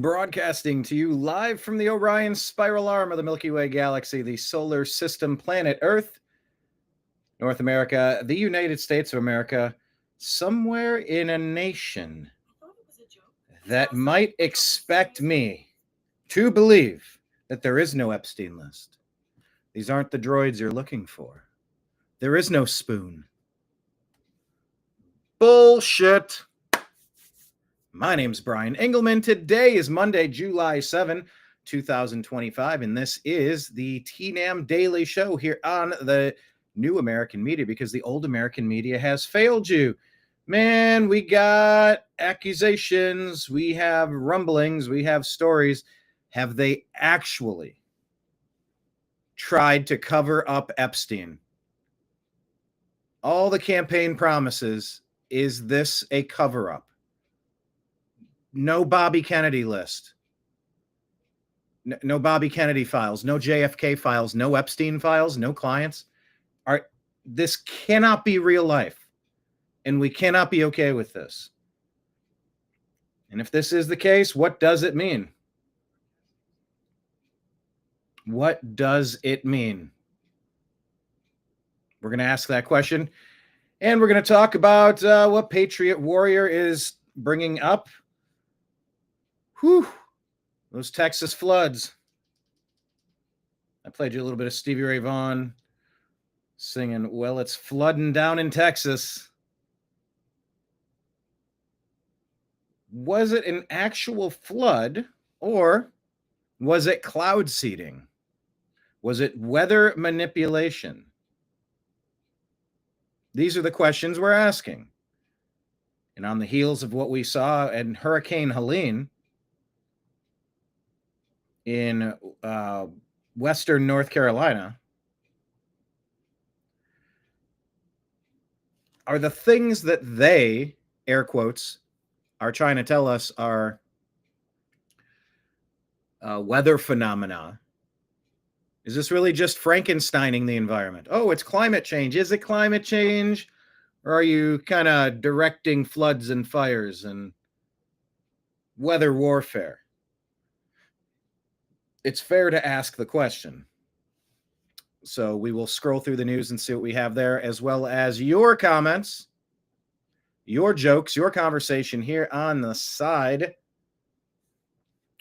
Broadcasting to you live from the Orion spiral arm of the Milky Way galaxy, the solar system, planet Earth, North America, the United States of America, somewhere in a nation that might expect me to believe that there is no Epstein list. These aren't the droids you're looking for. There is no spoon. Bullshit. My name's BrianEngelman. Today is Monday, July 7, 2025, and this is the TNAM Daily Show here on the new American media, because the old American media has failed you. Man, we got accusations, we have rumblings, we have stories. Have they actually tried to cover up Epstein? All the campaign promises, is this a cover-up? No Bobby Kennedy list. No Bobby Kennedy files, no JFK files, no Epstein files, no clients. This cannot be real life, and we cannot be okay with this. And if this is the case, what does it mean? What does it mean? We're going to ask that question, and we're going to talk about what Patriot Warrior is bringing up. Whew, those Texas floods. I played you a little bit of Stevie Ray Vaughan singing, "Well, it's flooding down in Texas." Was it an actual flood, or was it cloud seeding? Was it weather manipulation? These are the questions we're asking. And on the heels of what we saw in Hurricane Helene in western North Carolina, are the things that they, air quotes, are trying to tell us are weather phenomena? Is this really just Frankensteining the environment? Oh, it's climate change. Is it climate change? Or are you kind of directing floods and fires and weather warfare? It's fair to ask the question. So we will scroll through the news and see what we have there, as well as your comments, your jokes, your conversation here on the side.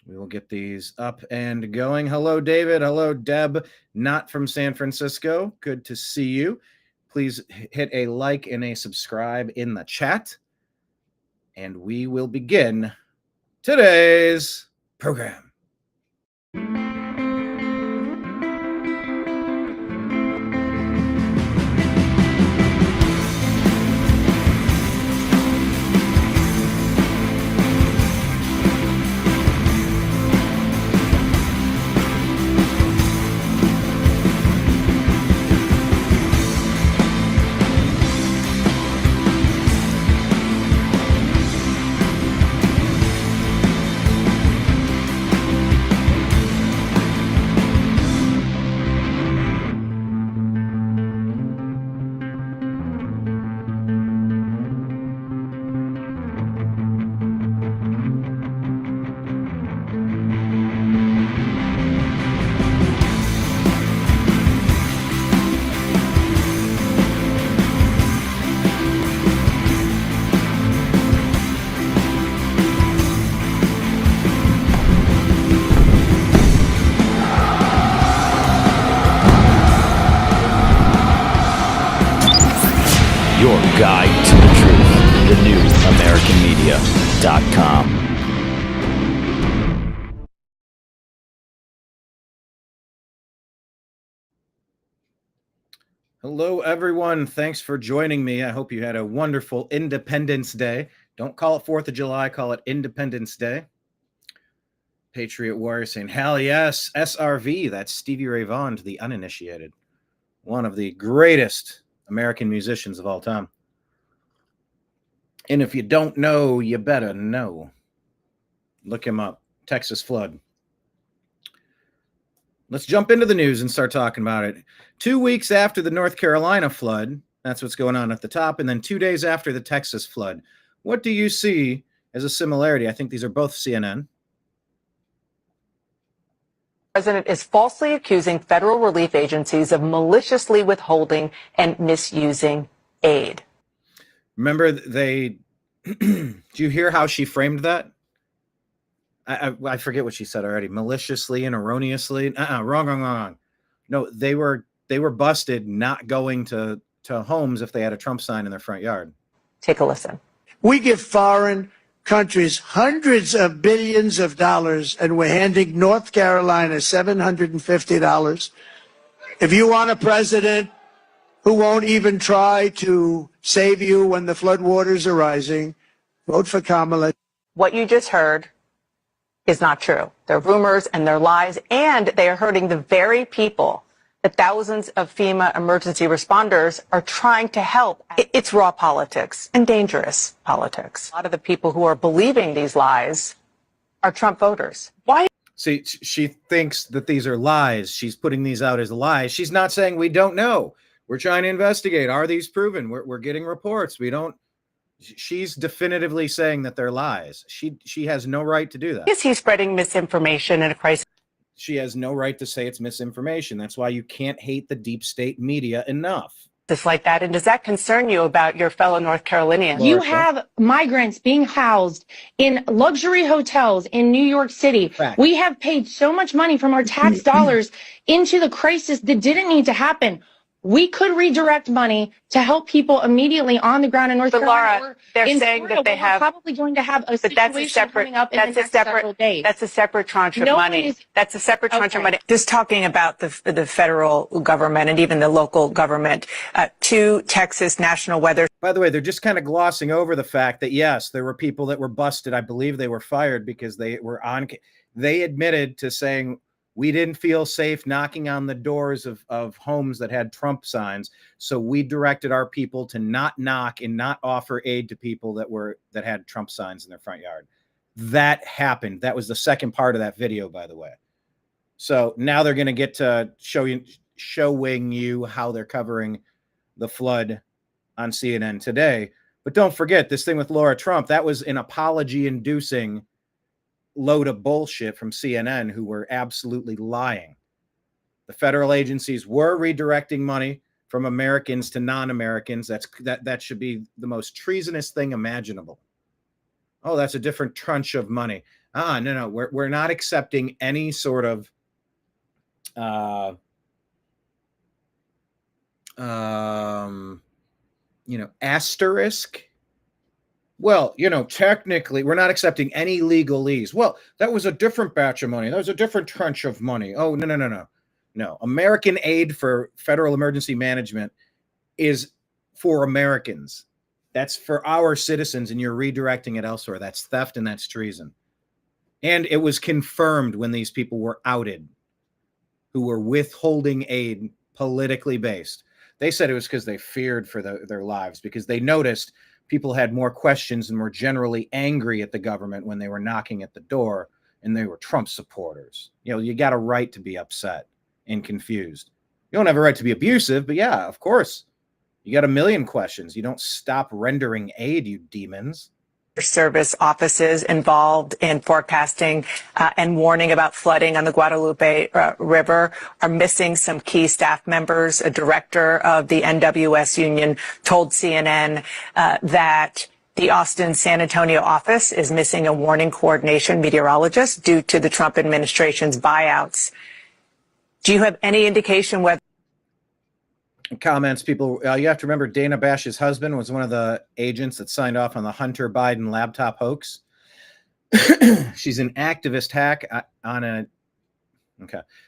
We will get these up and going. Hello, David. Hello, Deb, not from San Francisco. Good to see you. Please hit a like and a subscribe in the chat, and we will begin today's program. Your guide to the truth, thenewamericanmedia.com. Hello, everyone. Thanks for joining me. I hope you had a wonderful Independence Day. Don't call it 4th of July, call it Independence Day. Patriot Warrior saying, hell yes, SRV. That's Stevie Ray Vaughan to the uninitiated. One of the greatest American musicians of all time. And if you don't know, you better know. Look him up. Texas flood. Let's jump into the news and start talking about it. 2 weeks after the North Carolina flood, that's what's going on at the top, and then 2 days after the Texas flood. What do you see as a similarity? I think these are both CNN. President is falsely accusing federal relief agencies of maliciously withholding and misusing aid. Remember, do you hear how she framed that? I forget what she said already. Maliciously and erroneously. Wrong. No, they were busted not going to homes if they had a Trump sign in their front yard. Take a listen. We give foreign countries hundreds of billions of dollars, and we're handing North Carolina $750. If you want a president who won't even try to save you when the floodwaters are rising, vote for Kamala. What you just heard is not true. They're rumors and they're lies, and they are hurting the very people that thousands of FEMA emergency responders are trying to help. It's raw politics and dangerous politics. A lot of the people who are believing these lies are Trump voters. Why? See, she thinks that these are lies. She's putting these out as lies. She's not saying we don't know. We're trying to investigate. Are these proven? We're getting reports. We don't. She's definitively saying that they're lies. She has no right to do that. Is he spreading misinformation in a crisis? She has no right to say it's misinformation. That's why you can't hate the deep state media enough. Just like that. And does that concern you about your fellow North Carolinians? You have migrants being housed in luxury hotels in New York City. Fact. We have paid so much money from our tax dollars into the crisis that didn't need to happen. We could redirect money to help people immediately on the ground in North Carolina. Laura, they're saying Florida, that they have. We're probably going to have a situation coming up in the next several days. That's a separate tranche of money. That's a separate tranche of money. Just talking about the federal government and even the local government, to Texas National Weather. By the way, they're just kind of glossing over the fact that, yes, there were people that were busted. I believe they were fired because they were on. They admitted to saying, we didn't feel safe knocking on the doors of homes that had Trump signs. So we directed our people to not knock and not offer aid to people that had Trump signs in their front yard. That happened. That was the second part of that video, by the way. So now they're going to get to showing you how they're covering the flood on CNN today. But don't forget this thing with Laura Trump. That was an apology-inducing load of bullshit from CNN, who were absolutely lying. The federal agencies were redirecting money from Americans to non-Americans. That should be the most treasonous thing imaginable. Oh, that's a different tranche of money. No. We're not accepting any sort of asterisk. Well, technically, we're not accepting any legalese. Well, that was a different batch of money. That was a different tranche of money. Oh, no. No. American aid for federal emergency management is for Americans. That's for our citizens, and you're redirecting it elsewhere. That's theft and that's treason. And it was confirmed when these people were outed, who were withholding aid politically based. They said it was because they feared for their lives, because they noticed people had more questions and were generally angry at the government when they were knocking at the door, and they were Trump supporters. You got a right to be upset and confused. You don't have a right to be abusive, but yeah, of course. You got a million questions. You don't stop rendering aid, you demons. Service offices involved in forecasting and warning about flooding on the Guadalupe River are missing some key staff members. A director of the NWS union told CNN that the Austin San Antonio office is missing a warning coordination meteorologist due to the Trump administration's buyouts. Do you have any indication whether comments, people, you have to remember Dana Bash's husband was one of the agents that signed off on the Hunter Biden laptop hoax. She's an activist hack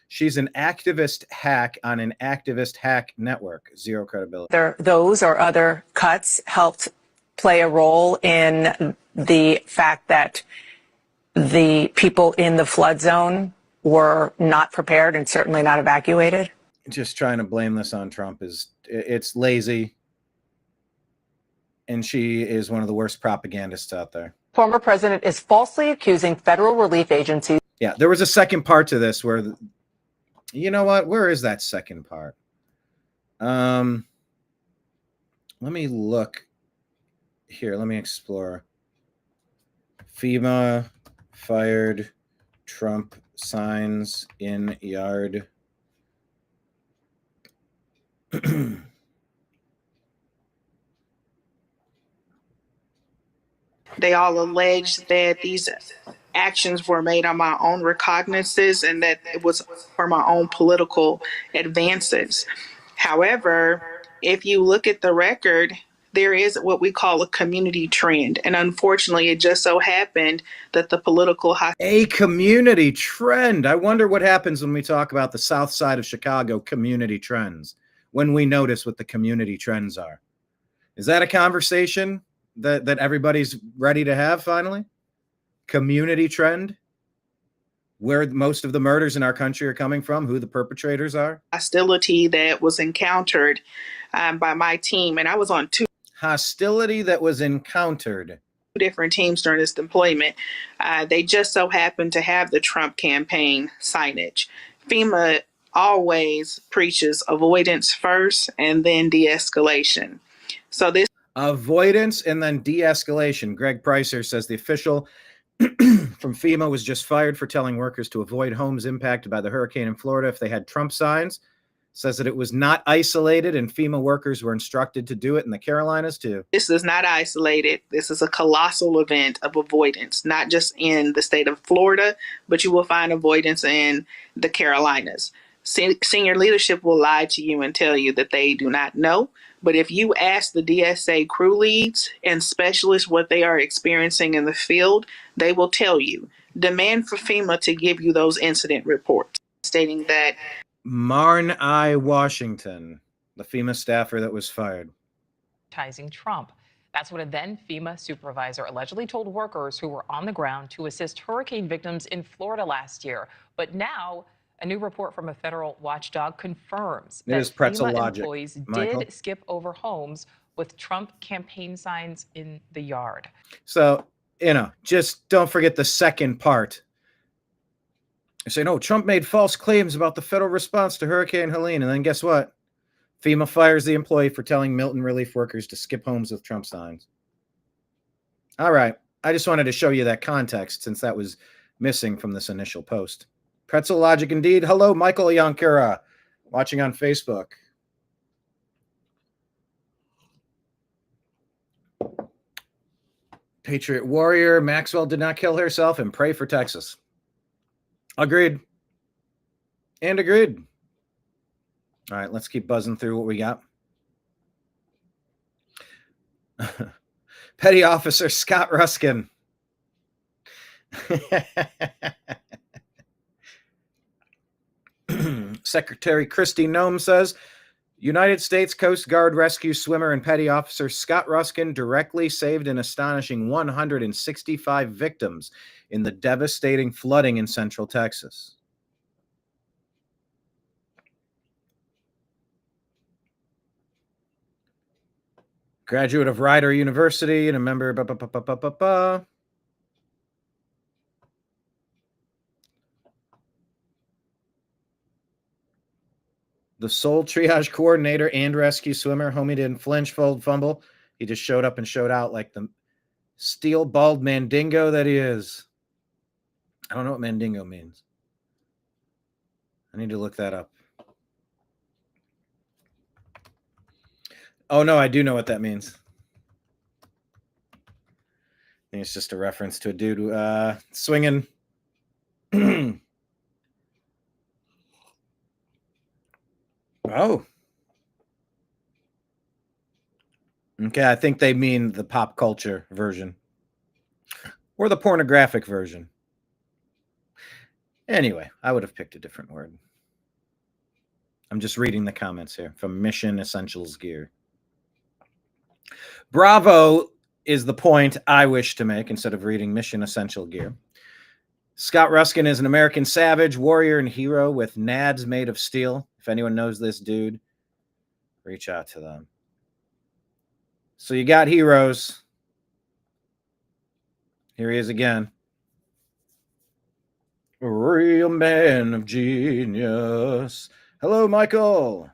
she's an activist hack on an activist hack network. Zero credibility. those or other cuts helped play a role in the fact that the people in the flood zone were not prepared and certainly not evacuated? Just trying to blame this on Trump it's lazy, and she is one of the worst propagandists out there. Former president is falsely accusing federal relief agencies. Yeah, there was a second part to this where, you know what? Where is that second part? Let me look here. Let me explore. FEMA fired Trump signs in yard. They all allege that these actions were made on my own recognizance and that it was for my own political advances. However, if you look at the record, there is what we call a community trend. And unfortunately, it just so happened that the political a community trend. I wonder what happens when we talk about the South Side of Chicago community trends, when we notice what the community trends are. Is that a conversation that everybody's ready to have finally? Community trend? Where most of the murders in our country are coming from, who the perpetrators are? hostility that was encountered by my team. And I was on two Hostility that was encountered. different teams during this deployment. They just so happened to have the Trump campaign signage. FEMA always preaches avoidance first and then de-escalation. So this Avoidance and then de-escalation. Greg Pricer says the official from FEMA was just fired for telling workers to avoid homes impacted by the hurricane in Florida if they had Trump signs. Says that it was not isolated and FEMA workers were instructed to do it in the Carolinas too. This is not isolated. This is a colossal event of avoidance, not just in the state of Florida, but you will find avoidance in the Carolinas. Senior leadership will lie to you and tell you that they do not know. But if you ask the DSA crew leads and specialists what they are experiencing in the field, they will tell you. Demand for FEMA to give you those incident reports stating that Marn I. Washington, the FEMA staffer that was fired. Trump. That's what a then FEMA supervisor allegedly told workers who were on the ground to assist hurricane victims in Florida last year. But now, a new report from a federal watchdog confirms that pretzel FEMA logic, employees Michael. did skip over homes with Trump campaign signs in the yard. So, just don't forget the second part. They say, no, Trump made false claims about the federal response to Hurricane Helene. And then guess what? FEMA fires the employee for telling Milton relief workers to skip homes with Trump signs. All right. I just wanted to show you that context since that was missing from this initial post. Pretzel logic indeed. Hello, Michael Yankura, watching on Facebook. Patriot Warrior, Maxwell did not kill herself, and pray for Texas. Agreed. And agreed. All right, let's keep buzzing through what we got. Petty Officer Scott Ruskin. Secretary Kristi Noem says, United States Coast Guard rescue swimmer and petty officer Scott Ruskin directly saved an astonishing 165 victims in the devastating flooding in Central Texas. Graduate of Rider University and a member the sole triage coordinator and rescue swimmer. Homie didn't flinch, fold, fumble. He just showed up and showed out like the steel bald mandingo that he is. I don't know what mandingo means. I need to look that up. Oh, no, I do know what that means. I think it's just a reference to a dude swinging. Oh. Okay, I think they mean the pop culture version. Or the pornographic version. Anyway, I would have picked a different word. I'm just reading the comments here from Mission Essentials Gear. Bravo is the point I wish to make instead of reading Mission Essential Gear. Scott Ruskin is an American savage, warrior, and hero with nads made of steel. If anyone knows this dude, reach out to them. So you got heroes. Here he is again. A real man of genius. Hello, Michael.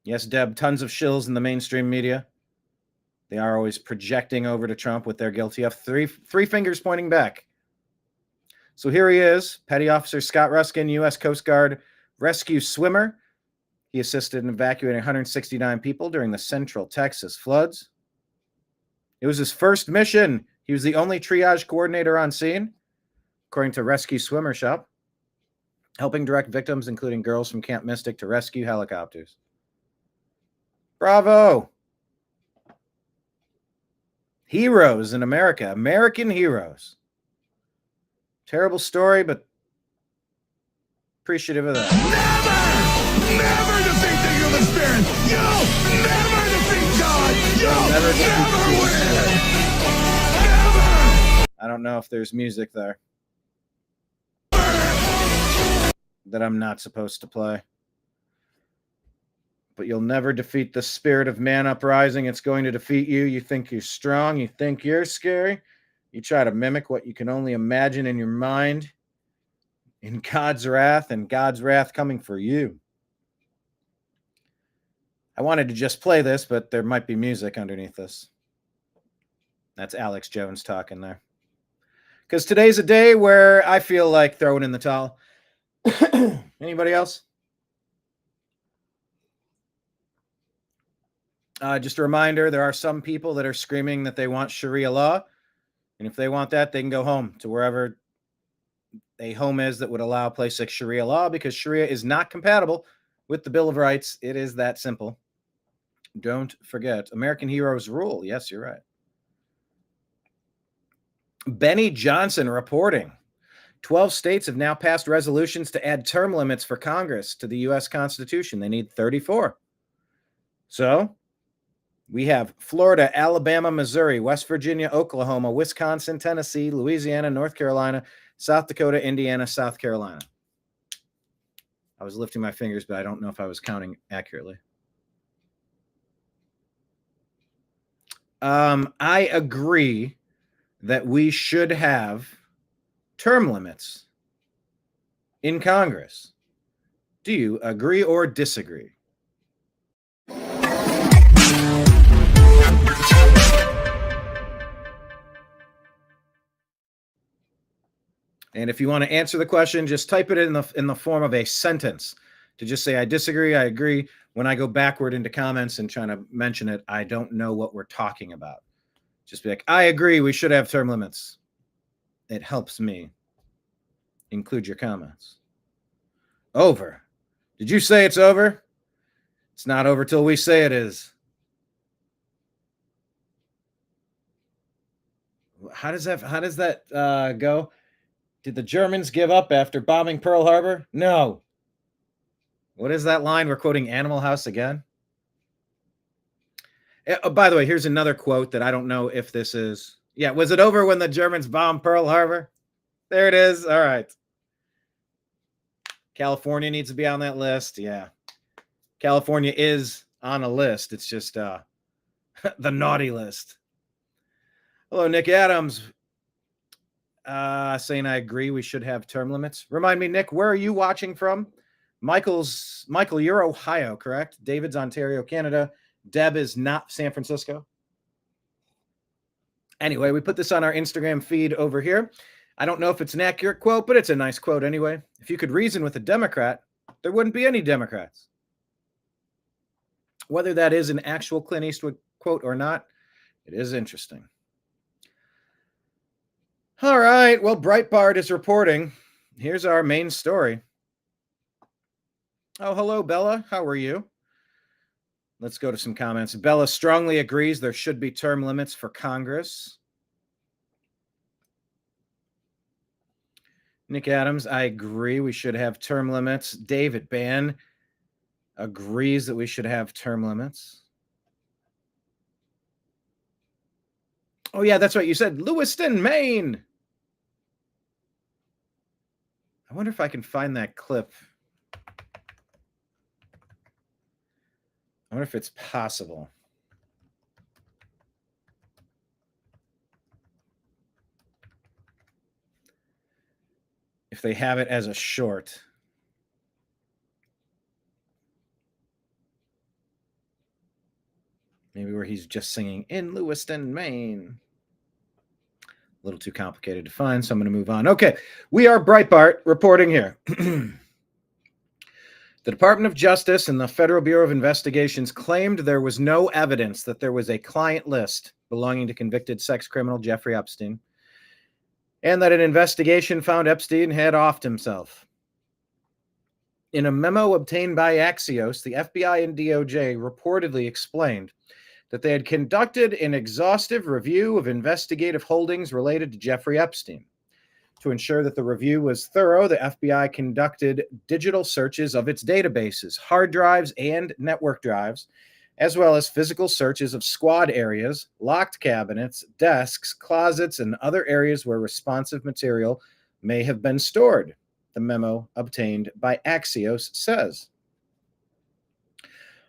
Yes, Deb, tons of shills in the mainstream media. They are always projecting over to Trump what they're guilty of. Three fingers pointing back. So here he is, Petty Officer Scott Ruskin, U.S. Coast Guard rescue swimmer. He assisted in evacuating 169 people during the Central Texas floods. It was his first mission. He was the only triage coordinator on scene, according to Rescue Swimmer Shop, helping direct victims, including girls from Camp Mystic, to rescue helicopters. Bravo! Heroes in America. American heroes. Terrible story, but appreciative of that. Never defeat the human spirit. You'll never defeat God. You'll never win. Never. I don't know if there's music there that I'm not supposed to play. But you'll never defeat the spirit of man uprising. It's going to defeat you. You think you're strong. You think you're scary. You try to mimic what you can only imagine in your mind. In God's wrath, and God's wrath coming for you. I wanted to just play this, but there might be music underneath this. That's Alex Jones talking there. Because today's a day where I feel like throwing in the towel. Anybody else? Just a reminder, there are some people that are screaming that they want Sharia law. And if they want that, they can go home to wherever a home is that would allow a place like Sharia law, because Sharia is not compatible with the Bill of Rights. It is that simple. Don't forget. American heroes rule. Yes, you're right. Benny Johnson reporting. 12 states have now passed resolutions to add term limits for Congress to the U.S. Constitution. They need 34. So we have Florida, Alabama, Missouri, West Virginia, Oklahoma, Wisconsin, Tennessee, Louisiana, North Carolina, South Dakota, Indiana, South Carolina. I was lifting my fingers, but I don't know if I was counting accurately. I agree that we should have term limits in Congress. Do you agree or disagree? And if you want to answer the question, just type it in the form of a sentence to just say, I disagree, I agree. When I go backward into comments and trying to mention it, I don't know what we're talking about. Just be like, I agree, we should have term limits. It helps me. Include your comments. Over. Did you say it's over? It's not over till we say it is. How does that go? Did the Germans give up after bombing Pearl Harbor? No. What is that line? We're quoting Animal House again. Oh, by the way, here's another quote that I don't know if this is. Yeah, was it over when the Germans bombed Pearl Harbor? There it is. All right. California needs to be on that list. Yeah. California is on a list. It's just the naughty list. Hello, Nick Adams. Saying I agree we should have term limits. Remind me, Nick, where are you watching from? Michael, you're Ohio, correct? David's Ontario, Canada. Deb is not San Francisco. Anyway, we put this on our Instagram feed over here. I don't know if it's an accurate quote, but it's a nice quote anyway. If you could reason with a Democrat, there wouldn't be any Democrats. Whether that is an actual Clint Eastwood quote or not, it is interesting. All right. Well, Breitbart is reporting. Here's our main story. Oh, hello, Bella. How are you? Let's go to some comments. Bella strongly agrees there should be term limits for Congress. Nick Adams, I agree we should have term limits. David Ban agrees that we should have term limits. Oh, yeah, that's right. You said Lewiston, Maine. I wonder if I can find that clip. I wonder if it's possible. If they have it as a short. Maybe where he's just singing in Lewiston, Maine. A little too complicated to find, so I'm going to move on. Okay, we are Breitbart reporting here. The Department of Justice and the Federal Bureau of Investigations claimed there was no evidence that there was a client list belonging to convicted sex criminal Jeffrey Epstein, and that an investigation found Epstein had offed himself. In a memo obtained by Axios, the FBI and DOJ reportedly explained that they had conducted an exhaustive review of investigative holdings related to Jeffrey Epstein. To ensure that the review was thorough, the FBI conducted digital searches of its databases, hard drives, and network drives, as well as physical searches of squad areas, locked cabinets, desks, closets, and other areas where responsive material may have been stored, the memo obtained by Axios says.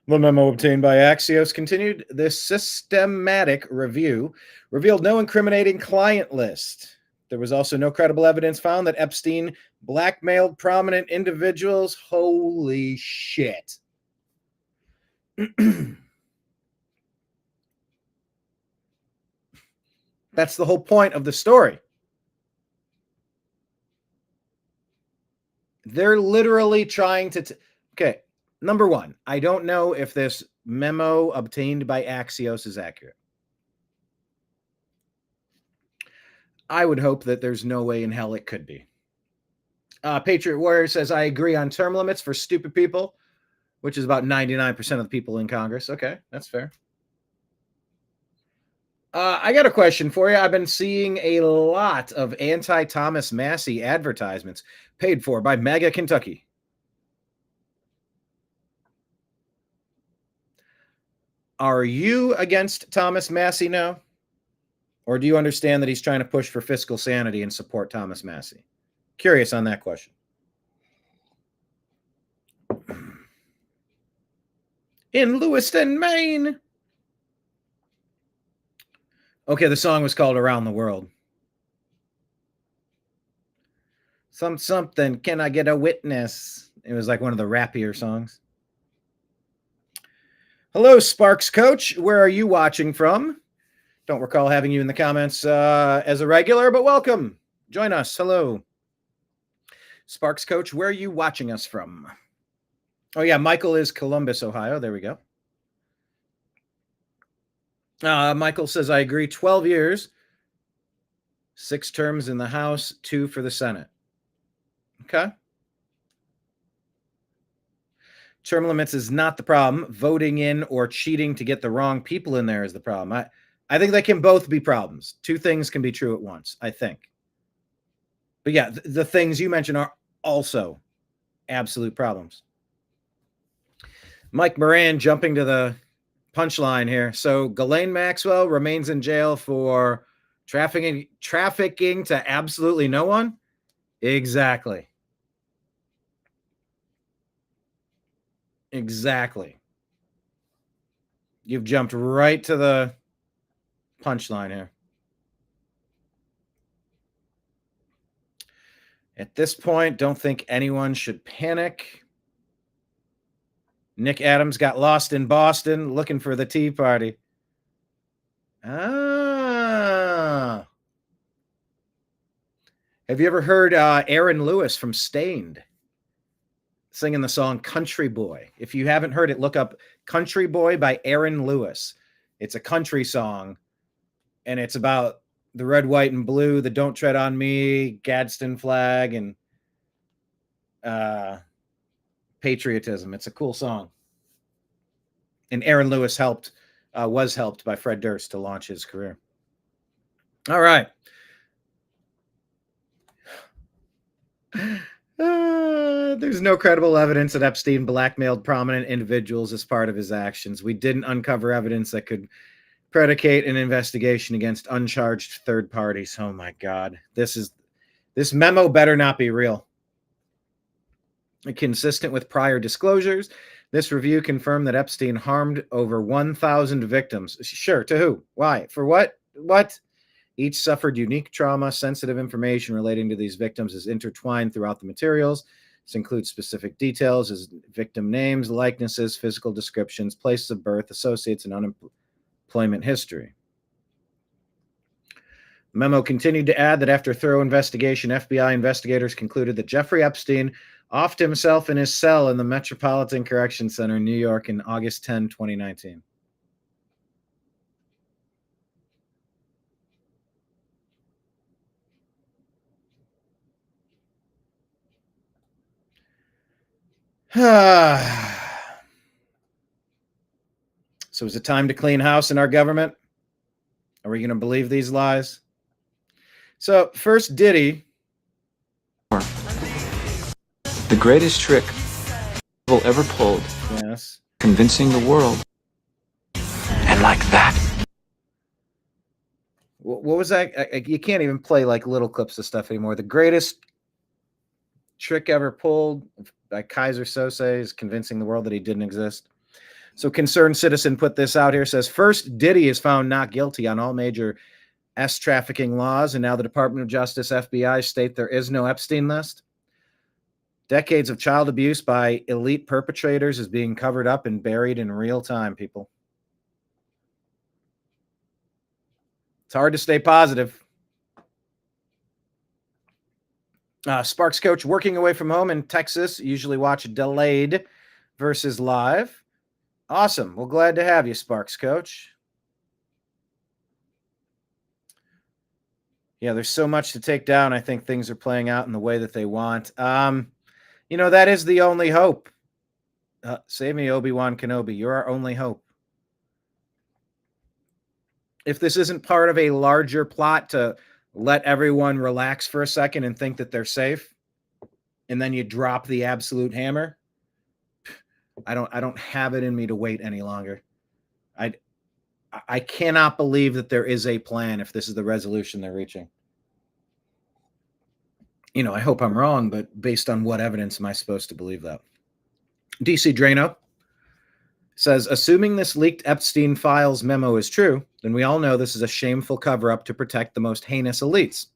The memo obtained by Axios continued, this systematic review revealed no incriminating client list. There was also no credible evidence found that Epstein blackmailed prominent individuals. Holy shit. That's the whole point of the story. They're literally trying to... Okay, number one, I don't know if this memo obtained by Axios is accurate. I would hope that there's no way in hell it could be. Patriot Warrior says, I agree on term limits for stupid people, which is about 99% of the people in Congress. Okay, that's fair. I got a question for you. I've been seeing a lot of anti-Thomas Massie advertisements paid for by MAGA Kentucky. Are you against Thomas Massie now? Or do you understand that he's trying to push for fiscal sanity and support Thomas Massie? Curious on that question. In Lewiston, Maine. Okay, the song was called Around the World. Something, can I get a witness? It was like one of the rappier songs. Hello, Sparks Coach. Where are you watching from? Don't recall having you in the comments as a regular, but welcome. Join us. Hello. Sparks Coach, where are you watching us from? Oh, yeah, Michael is Columbus, Ohio. There we go. Michael says, I agree. 12 years, 6 terms in the House, 2 for the Senate. Okay. Term limits is not the problem. Voting in or cheating to get the wrong people in there is the problem. I think they can both be problems. 2 things can be true at once, I think. But yeah, the things you mentioned are also absolute problems. Mike Moran jumping to the punchline here. So Ghislaine Maxwell remains in jail for trafficking to absolutely no one? Exactly. Exactly. You've jumped right to the punchline here. At this point, don't think anyone should panic. Nick Adams got lost in Boston looking for the Tea Party. Ah. Have you ever heard Aaron Lewis from Stained singing the song Country Boy? If you haven't heard it, look up Country Boy by Aaron Lewis. It's a country song, and it's about the red, white, and blue, the Don't Tread on Me, Gadsden flag, and patriotism. It's a cool song. And Aaron Lewis was helped by Fred Durst to launch his career. All right. There's no credible evidence that Epstein blackmailed prominent individuals as part of his actions. We didn't uncover evidence that could predicate an investigation against uncharged third parties. Oh my God. This memo better not be real. Consistent with prior disclosures, this review confirmed that Epstein harmed over 1,000 victims. Sure, to who? Why? For what? What? Each suffered unique trauma. Sensitive information relating to these victims is intertwined throughout the materials. This includes specific details as victim names, likenesses, physical descriptions, places of birth, associates, and unemployment history. The memo continued to add that after thorough investigation, FBI investigators concluded that Jeffrey Epstein offed himself in his cell in the Metropolitan Correction Center in New York in August 10, 2019. So is it time to clean house in our government? Are we going to believe these lies? So first, Diddy. The greatest trick will ever pulled. Yes. Convincing the world. And like that. What was that? You can't even play like little clips of stuff anymore. The greatest trick ever pulled by Kaiser Sose is convincing the world that he didn't exist. So Concerned Citizen put this out here, says, first, Diddy is found not guilty on all major S trafficking laws, and now the Department of Justice, FBI state there is no Epstein list. Decades of child abuse by elite perpetrators is being covered up and buried in real time, people. It's hard to stay positive. Sparks coach working away from home in Texas, usually watch delayed versus live. Awesome. Well, glad to have you, Sparks coach. Yeah, there's so much to take down. I think things are playing out in the way that they want. That is the only hope. Save me, Obi-Wan Kenobi. You're our only hope. If this isn't part of a larger plot to let everyone relax for a second and think that they're safe, and then you drop the absolute hammer, I don't have it in me to wait any longer. I cannot believe that there is a plan if this is the resolution they're reaching. I hope I'm wrong, but based on what evidence am I supposed to believe that? DC Drano says, assuming this leaked Epstein files memo is true, then we all know this is a shameful cover-up to protect the most heinous elites.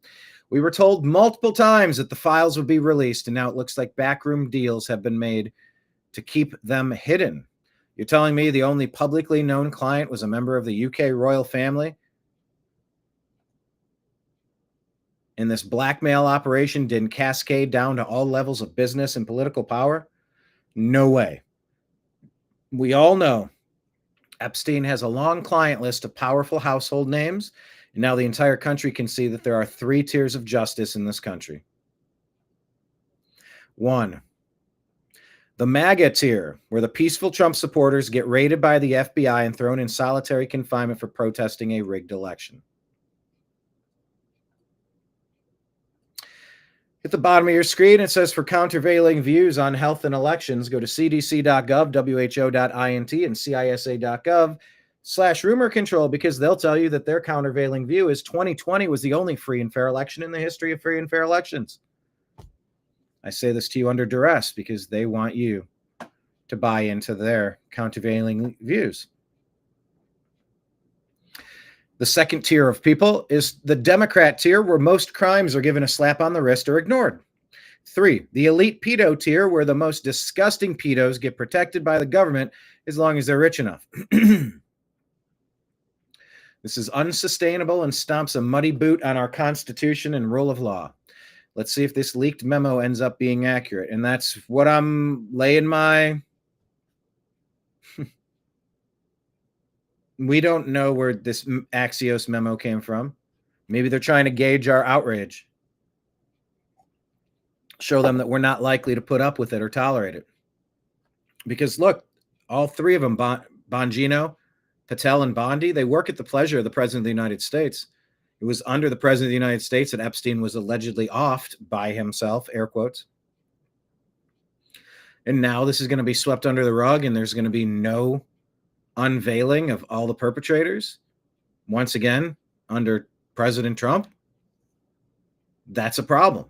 We were told multiple times that the files would be released, and now it looks like backroom deals have been made to keep them hidden. You're telling me the only publicly known client was a member of the UK royal family? And this blackmail operation didn't cascade down to all levels of business and political power? No way. We all know Epstein has a long client list of powerful household names, and now the entire country can see that there are 3 tiers of justice in this country. 1, the MAGA tier, where the peaceful Trump supporters get raided by the FBI and thrown in solitary confinement for protesting a rigged election. At the bottom of your screen, it says, for countervailing views on health and elections, go to cdc.gov, who.int, and cisa.gov/rumor control, because they'll tell you that their countervailing view is 2020 was the only free and fair election in the history of free and fair elections. I say this to you under duress because they want you to buy into their countervailing views. The second tier of people is the Democrat tier, where most crimes are given a slap on the wrist or ignored. 3, the elite pedo tier, where the most disgusting pedos get protected by the government as long as they're rich enough. This is unsustainable and stomps a muddy boot on our Constitution and rule of law. Let's see if this leaked memo ends up being accurate. And that's what I'm laying my... We don't know where this Axios memo came from. Maybe they're trying to gauge our outrage. Show them that we're not likely to put up with it or tolerate it. Because look, all 3 of them, Bongino, Patel, and Bondi, they work at the pleasure of the President of the United States. It was under the President of the United States that Epstein was allegedly offed by himself, air quotes. And now this is going to be swept under the rug, and there's going to be no unveiling of all the perpetrators. Once again, under President Trump. That's a problem.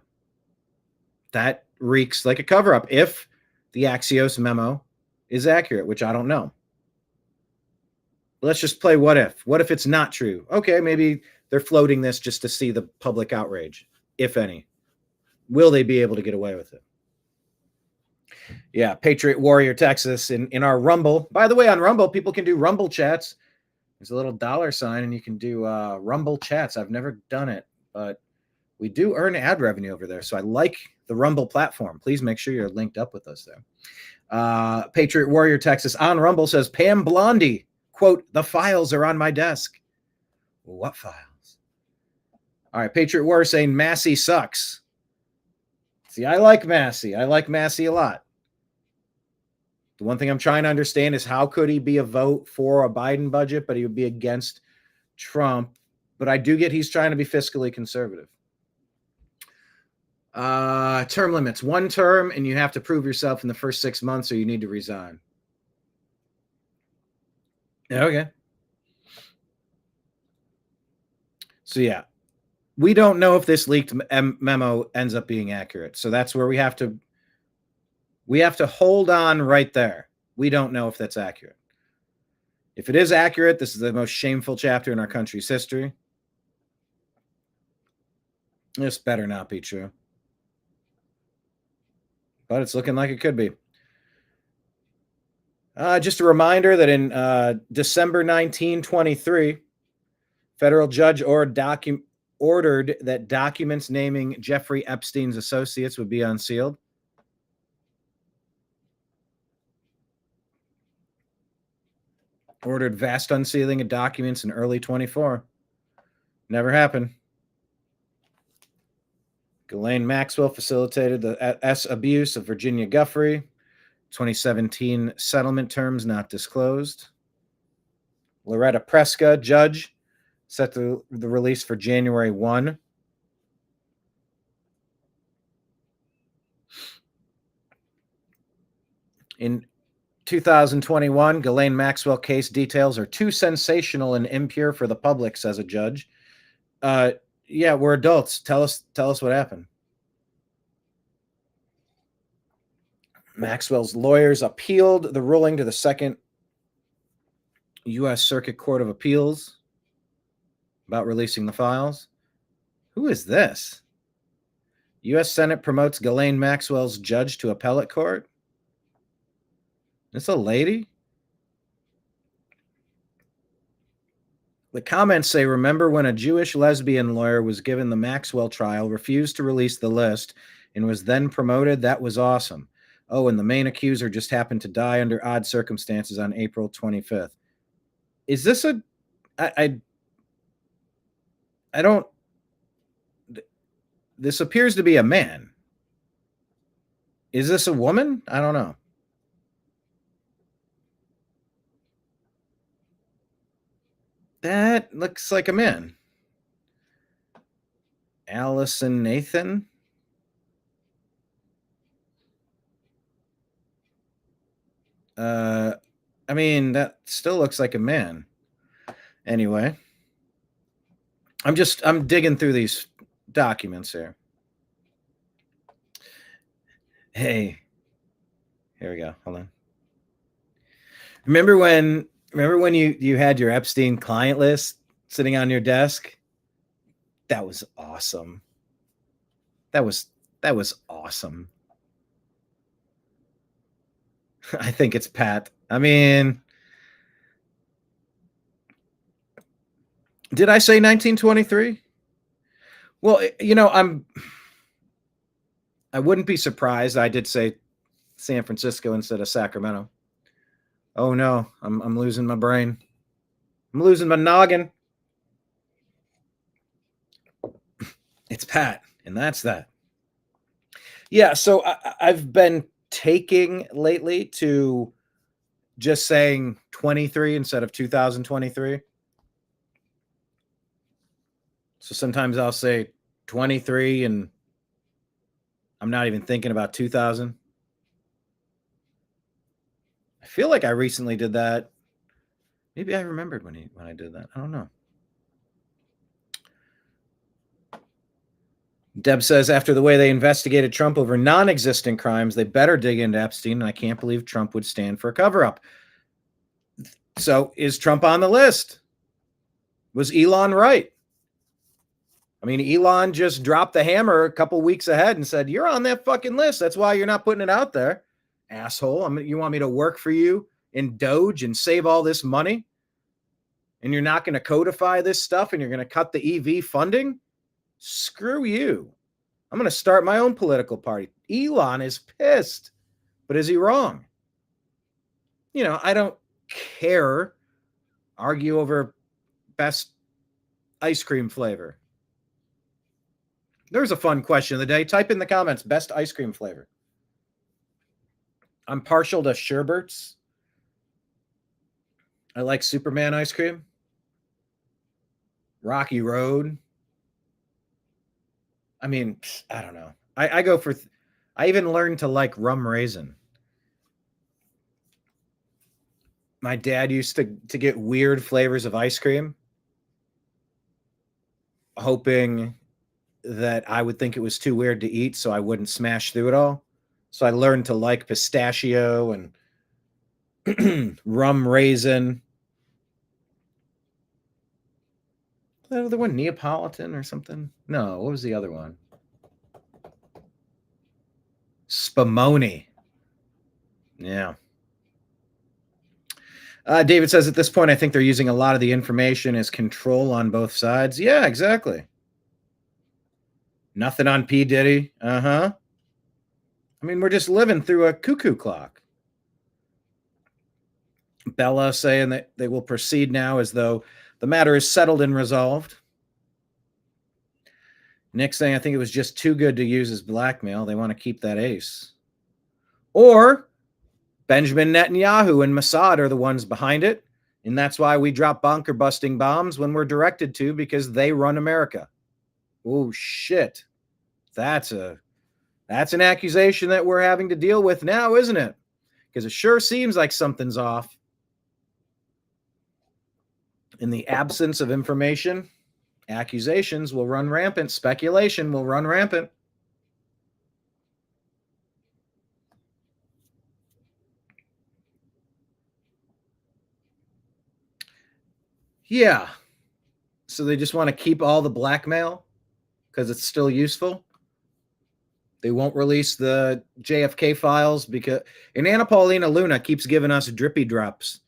That reeks like a cover-up if the Axios memo is accurate, which I don't know. Let's just play what if. What if it's not true? Okay, maybe they're floating this just to see the public outrage, if any. Will they be able to get away with it? Yeah, Patriot Warrior Texas in our Rumble. By the way, on Rumble, people can do Rumble chats. There's a little dollar sign, and you can do Rumble chats. I've never done it, but we do earn ad revenue over there. So I like the Rumble platform. Please make sure you're linked up with us there. Patriot Warrior Texas on Rumble says, Pam Blondie, quote, the files are on my desk. What files? All right, Patriot Warrior saying Massey sucks. See, I like Massey. I like Massey a lot. The one thing I'm trying to understand is how could he be a vote for a Biden budget, but he would be against Trump. But I do get he's trying to be fiscally conservative. Term limits. 1 term, and you have to prove yourself in the first 6 months or you need to resign. Okay. So, yeah. We don't know if this leaked memo ends up being accurate. So that's where we have to hold on right there. We don't know if that's accurate. If it is accurate, this is the most shameful chapter in our country's history. This better not be true. But it's looking like it could be. Just a reminder that in December 1923, federal judge ordered that documents naming Jeffrey Epstein's associates would be unsealed. Ordered vast unsealing of documents in early 24. Never happened. Ghislaine Maxwell facilitated the S abuse of Virginia Giuffre. 2017 settlement terms not disclosed. Loretta Preska, judge, set the release for January 1. In 2021, Ghislaine Maxwell case details are too sensational and impure for the public, says a judge. Yeah, we're adults. Tell us what happened. Maxwell's lawyers appealed the ruling to the Second U.S. Circuit Court of Appeals about releasing the files. Who is this? U.S. Senate promotes Ghislaine Maxwell's judge to appellate court. This a lady? The comments say, remember when a Jewish lesbian lawyer was given the Maxwell trial, refused to release the list, and was then promoted? That was awesome. Oh, and the main accuser just happened to die under odd circumstances on April 25th. Is this a... I don't... This appears to be a man. Is this a woman? I don't know. That looks like a man. Allison Nathan. I mean, that still looks like a man. Anyway, I'm digging through these documents here. Hey, here we go. Hold on. Remember when you had your Epstein client list sitting on your desk? That was awesome. That was awesome. I think it's Pat. I mean, did I say 1923? Well, I wouldn't be surprised. I did say San Francisco instead of Sacramento. Oh no, I'm losing my brain. I'm losing my noggin. It's Pat, and that's that. Yeah, so I've been taking lately to just saying 23 instead of 2023. So sometimes I'll say 23 and I'm not even thinking about 2000. I feel like I recently did that. Maybe I remembered when I did that. I don't know. Deb says, after the way they investigated Trump over non-existent crimes, they better dig into Epstein, and I can't believe Trump would stand for a cover-up. So is Trump on the list? Was Elon right? I mean, Elon just dropped the hammer a couple weeks ahead and said, you're on that fucking list. That's why you're not putting it out there, asshole. You want me to work for you in Doge and save all this money? and you're not going to codify this stuff and you're going to cut the EV funding, screw you. I'm going to start my own political party. Elon is pissed, but is he wrong? You know, I don't care. Argue over best ice cream flavor. There's a fun question of the day. Type in the comments, best ice cream flavor. I'm partial to Sherbert's. I like Superman ice cream. Rocky Road. I mean, I don't know. I go for, I even learned to like rum raisin. My dad used to get weird flavors of ice cream, hoping that I would think it was too weird to eat, so I wouldn't smash through it all. So I learned to like pistachio and rum raisin. The other one, Neapolitan or something? No, what was the other one? Spumoni. Yeah. David says, at this point, I think they're using a lot of the information as control on both sides. Yeah, exactly. Nothing on P. Diddy. Uh-huh. I mean, we're just living through a cuckoo clock. Bella saying that they will proceed now as though the matter is settled and resolved. Nick saying, I think it was just too good to use as blackmail. They want to keep that ace. Or Benjamin Netanyahu and Mossad are the ones behind it. And that's why we drop bunker busting bombs when we're directed to, because they run America. Oh, shit. That's an accusation that we're having to deal with now, isn't it? Because it sure seems like something's off. In the absence of information, accusations will run rampant. Speculation will run rampant. Yeah. So they just want to keep all the blackmail because it's still useful. They won't release the JFK files because, and Anna Paulina Luna keeps giving us drippy drops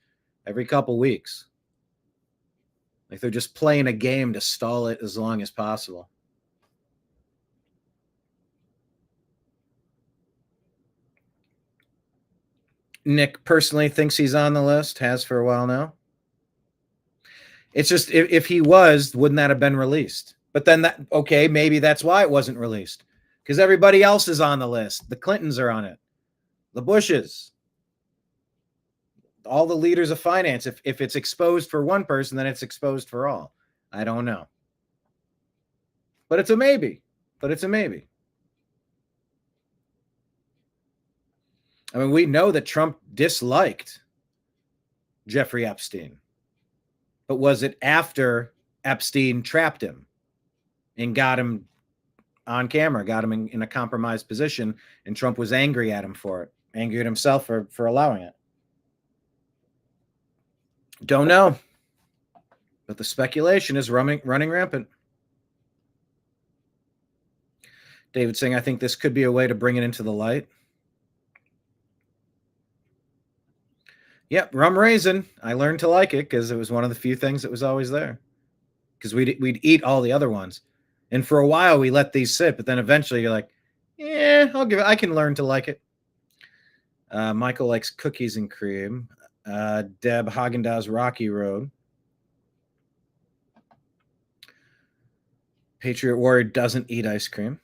every couple weeks. Like they're just playing a game to stall it as long as possible. Nick personally thinks he's on the list, has for a while now. It's just, if he was, wouldn't that have been released? But then that, okay, maybe that's why it wasn't released. Because everybody else is on the list. The Clintons are on it. The Bushes. All the leaders of finance. If it's exposed for one person, then it's exposed for all. I don't know. But it's a maybe. But it's a maybe. I mean, we know that Trump disliked Jeffrey Epstein. But was it after Epstein trapped him and got him on camera, got him in a compromised position, and Trump was angry at him for it, angry at himself for allowing it? Don't know. But the speculation is running rampant. David saying, I think this could be a way to bring it into the light. Yep, rum raisin. I learned to like it because it was one of the few things that was always there. Because we'd eat all the other ones. And for a while, we let these sit. But then eventually you're like, yeah, I'll give it. I can learn to like it. Michael likes cookies and cream. Deb, Haagen-Dazs Rocky Road. Patriot Warrior doesn't eat ice cream.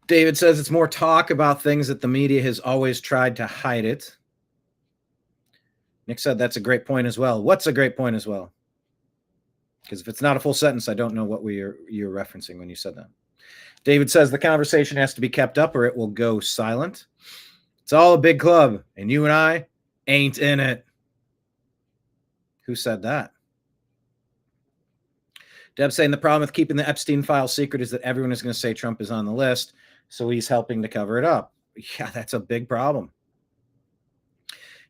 David says it's more talk about things that the media has always tried to hide it. Nick said that's a great point as well. What's a great point as well? Because if it's not a full sentence, I don't know what you're referencing when you said that. David says the conversation has to be kept up or it will go silent. It's all a big club, and you and I ain't in it. Who said that? Deb saying the problem with keeping the Epstein file secret is that everyone is going to say Trump is on the list, so he's helping to cover it up. Yeah, that's a big problem.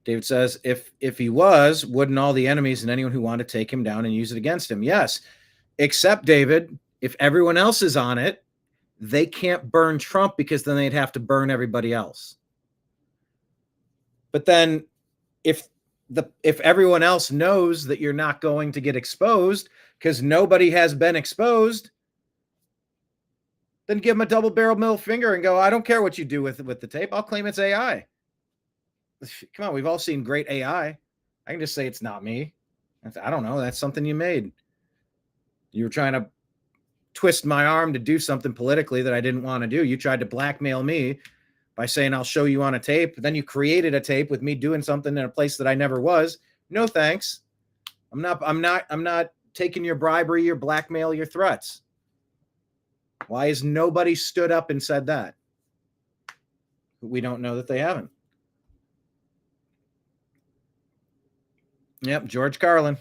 David says, if he was, wouldn't all the enemies and anyone who wanted to take him down and use it against him? Yes, except, David, if everyone else is on it, they can't burn Trump because then they'd have to burn everybody else. But then if if everyone else knows that you're not going to get exposed because nobody has been exposed, then give them a double barrel middle finger and go, I don't care what you do with the tape. I'll claim it's AI. Come on, we've all seen great AI. I can just say it's not me. I don't know. That's something you made. You were trying to twist my arm to do something politically that I didn't want to do. You tried to blackmail me by saying I'll show you on a tape. Then you created a tape with me doing something in a place that I never was. No thanks. I'm not taking your bribery, your blackmail, your threats. Why has nobody stood up and said that? We don't know that they haven't. Yep, George Carlin.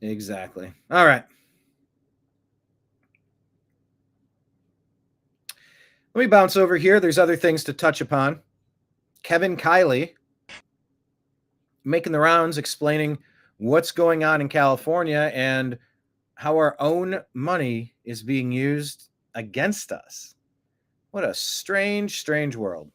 Exactly. All right. Let me bounce over here. There's other things to touch upon. Kevin Kiley making the rounds explaining what's going on in California and how our own money is being used against us. What a strange, strange world.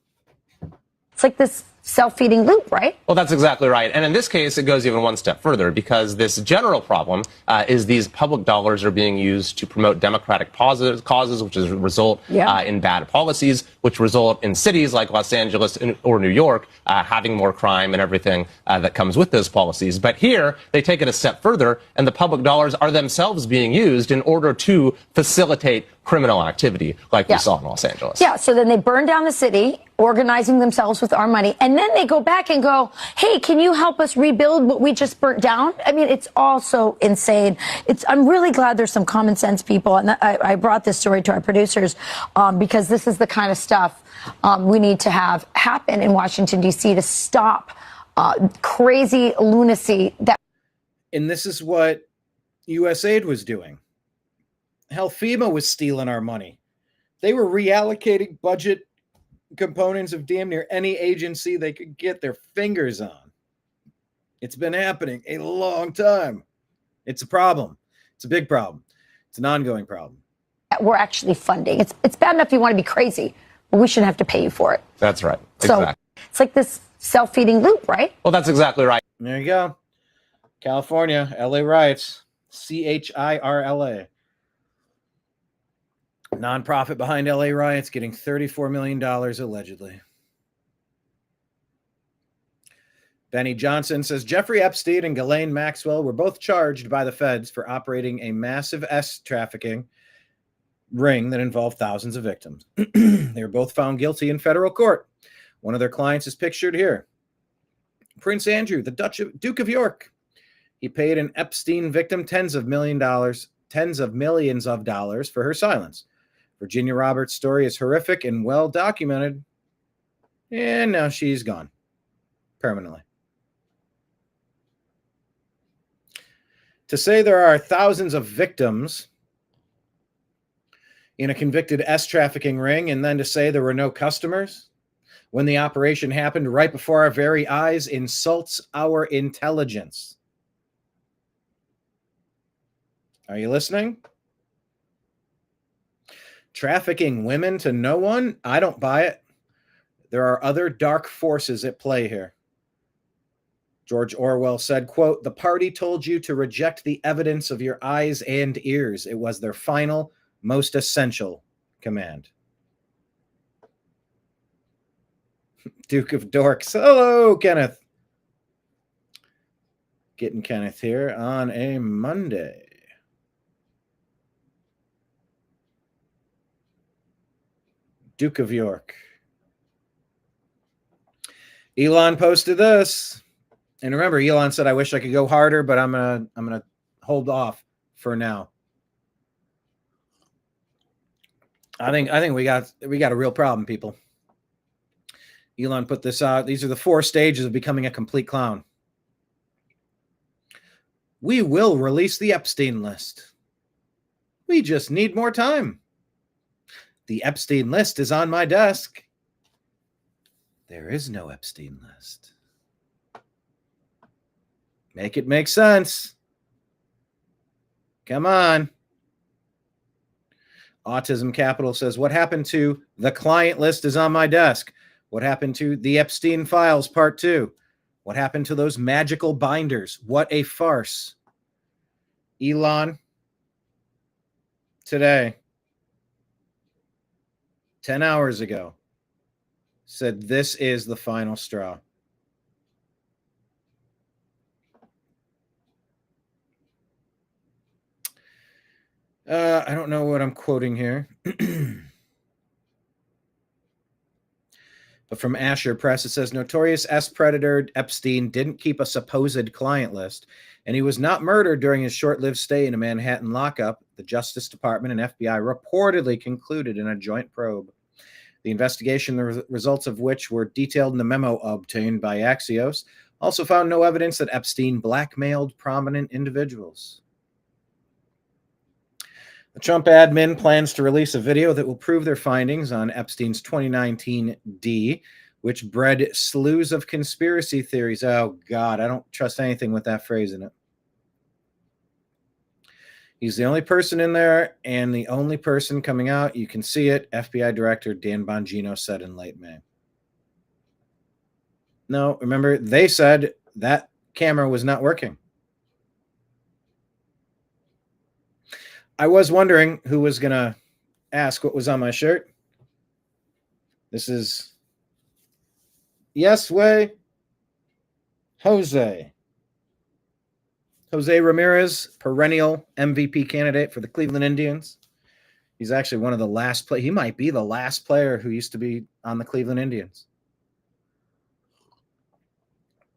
It's like this self-feeding loop, right? Well, that's exactly right. And in this case, it goes even one step further because this general problem is these public dollars are being used to promote democratic causes, which result in bad policies, which result in cities like Los Angeles or New York having more crime and everything that comes with those policies. But here, they take it a step further, and the public dollars are themselves being used in order to facilitate criminal activity like we saw in Los Angeles. Yeah, so then they burn down the city, organizing themselves with our money, and then they go back and go, hey, can you help us rebuild what we just burnt down? I mean, it's all so insane. I'm really glad there's some common sense people, and I brought this story to our producers because this is the kind of stuff we need to have happen in Washington, D.C. to stop crazy lunacy. And this is what USAID was doing. Hell, FEMA was stealing our money. They were reallocating budget components of damn near any agency they could get their fingers on. It's been happening a long time. It's a problem. It's a big problem. It's an ongoing problem. We're actually funding. It's bad enough you want to be crazy, but we shouldn't have to pay you for it. That's right. So exactly. It's like this self-feeding loop, right? Well, that's exactly right. There you go. California, LA riots. CHIRLA. Nonprofit behind LA riots getting $34 million allegedly. Benny Johnson says Jeffrey Epstein and Ghislaine Maxwell were both charged by the feds for operating a massive trafficking ring that involved thousands of victims. They were both found guilty in federal court. One of their clients is pictured here. Prince Andrew, the Duke of York. He paid an Epstein victim tens of millions of dollars for her silence. Virginia Roberts' story is horrific and well documented. And now she's gone permanently. To say there are thousands of victims in a convicted trafficking ring and then to say there were no customers when the operation happened right before our very eyes insults our intelligence. Are you listening? Trafficking women to no one? I don't buy it. There are other dark forces at play here. George Orwell said, quote, "The party told you to reject the evidence of your eyes and ears. It was their final, most essential command." Duke of Dorks. Hello, Kenneth. Getting Kenneth here on a Monday. Duke of York. Elon posted this. And remember, Elon said, I wish I could go harder, but I'm gonna hold off for now. I think we got a real problem, people. Elon put this out. These are the 4 stages of becoming a complete clown. We will release the Epstein list. We just need more time. The Epstein list is on my desk. There is no Epstein list. Make it make sense. Come on. Autism Capital says, what happened to the client list is on my desk? What happened to the Epstein files, part 2? What happened to those magical binders? What a farce. Elon, today, 10 hours ago, said this is the final straw. I don't know what I'm quoting here. But from Asher Press, it says, notorious S-predator Epstein didn't keep a supposed client list, and he was not murdered during his short-lived stay in a Manhattan lockup, the Justice Department and FBI reportedly concluded in a joint probe. The investigation, the results of which were detailed in the memo obtained by Axios, also found no evidence that Epstein blackmailed prominent individuals. The Trump admin plans to release a video that will prove their findings on Epstein's 2019 D, which bred slews of conspiracy theories. Oh, God, I don't trust anything with that phrase in it. He's the only person in there and the only person coming out. You can see it. FBI Director Dan Bongino said in late May. No, remember, they said that camera was not working. I was wondering who was going to ask what was on my shirt. This is Yes Way Jose. Jose Ramirez, perennial MVP candidate for the Cleveland Indians. He's actually one of the last play. He might be the last player who used to be on the Cleveland Indians.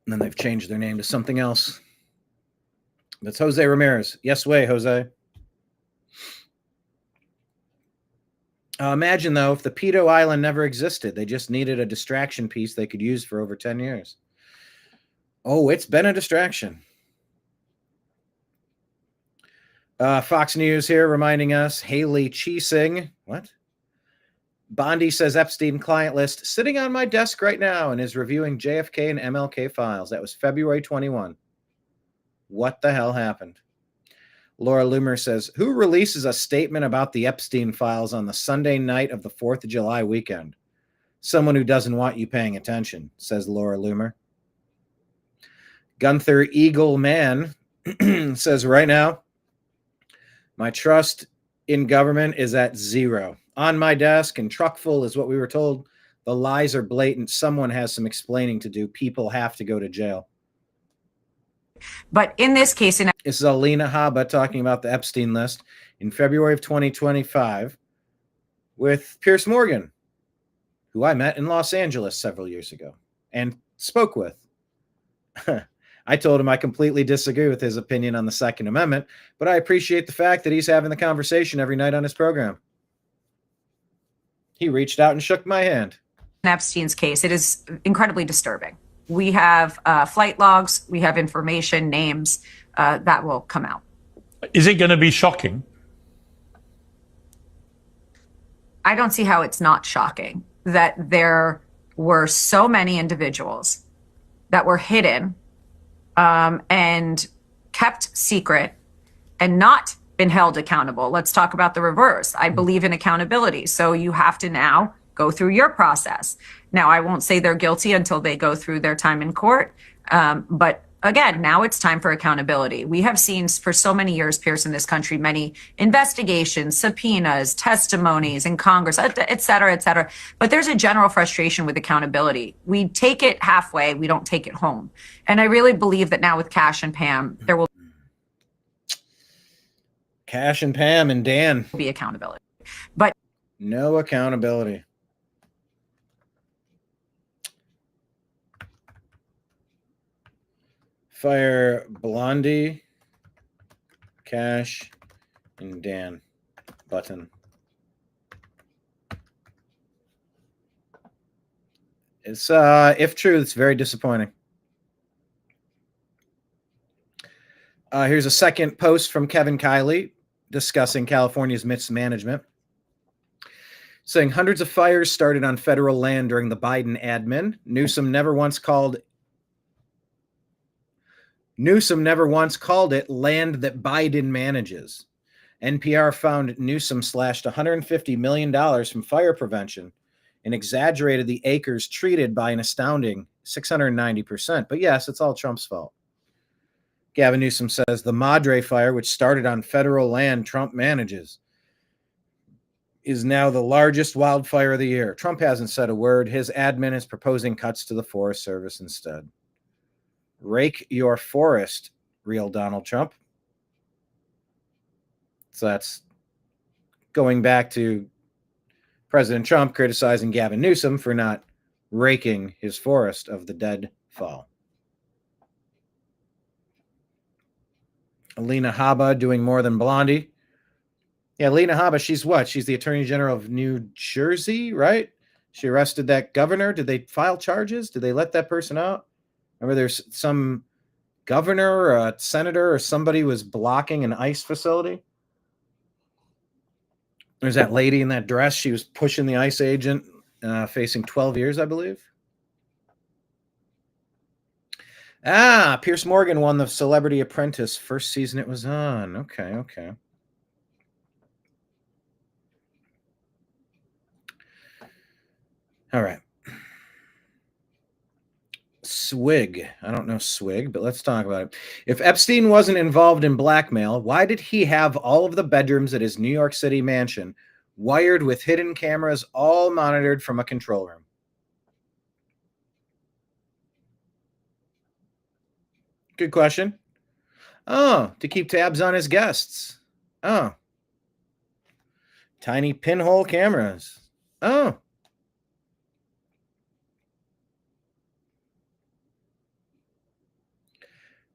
And then they've changed their name to something else. That's Jose Ramirez. Yes Way, Jose. Imagine, though, if the pedo island never existed. They just needed a distraction piece they could use for over 10 years. Oh, it's been a distraction. Fox News here reminding us, Haley Cheesing. What? Bondi says Epstein client list sitting on my desk right now and is reviewing JFK and MLK files. That was February 21. What the hell happened? Laura Loomer says, who releases a statement about the Epstein files on the Sunday night of the 4th of July weekend? Someone who doesn't want you paying attention, says Laura Loomer. Gunther Eagle Man says, right now, my trust in government is at 0. On my desk and truck full is what we were told. The lies are blatant. Someone has some explaining to do. People have to go to jail. But in this case, this is Alina Habba talking about the Epstein list in February of 2025 with Piers Morgan, who I met in Los Angeles several years ago and spoke with. I told him I completely disagree with his opinion on the Second Amendment, but I appreciate the fact that he's having the conversation every night on his program. He reached out and shook my hand. In Epstein's case, it is incredibly disturbing. We have flight logs, we have information, names that will come out. Is it going to be shocking? I don't see how it's not shocking that there were so many individuals that were hidden and kept secret and not been held accountable. Let's talk about the reverse. I believe in accountability. So you have to now go through your process. Now, I won't say they're guilty until they go through their time in court. But again, now it's time for accountability. We have seen for so many years, Pierce, in this country, many investigations, subpoenas, testimonies in Congress, et cetera, et cetera. But there's a general frustration with accountability. We take it halfway. We don't take it home. And I really believe that now with Cash and Pam, there will Cash and Pam and Dan be accountability. But no accountability. Fire Blondie, Cash, and Dan button. It's if true, it's very disappointing. Here's a second post from Kevin Kiley discussing California's mismanagement, saying hundreds of fires started on federal land during the Biden admin. Newsom never once called it land that Biden manages. NPR found Newsom slashed $150 million from fire prevention and exaggerated the acres treated by an astounding 690%. But yes, it's all Trump's fault. Gavin Newsom says the Madre fire, which started on federal land Trump manages, is now the largest wildfire of the year. Trump hasn't said a word. His admin is proposing cuts to the Forest Service instead. Rake your forest, real Donald Trump. So that's going back to President Trump criticizing Gavin Newsom for not raking his forest of the deadfall. Alina Habba doing more than Bondi. Yeah, Alina Habba, she's what? She's the Attorney General of New Jersey, right? She arrested that governor. Did they file charges? Did they let that person out? Remember there's some governor or a senator or somebody was blocking an ICE facility? There's that lady in that dress. She was pushing the ICE agent, facing 12 years, I believe. Piers Morgan won the Celebrity Apprentice first season it was on. Okay. All right. Swig. I don't know Swig, but let's talk about it. If Epstein wasn't involved in blackmail, why did he have all of the bedrooms at his New York City mansion wired with hidden cameras, all monitored from a control room? Good question. Oh, to keep tabs on his guests. Oh. Tiny pinhole cameras. Oh.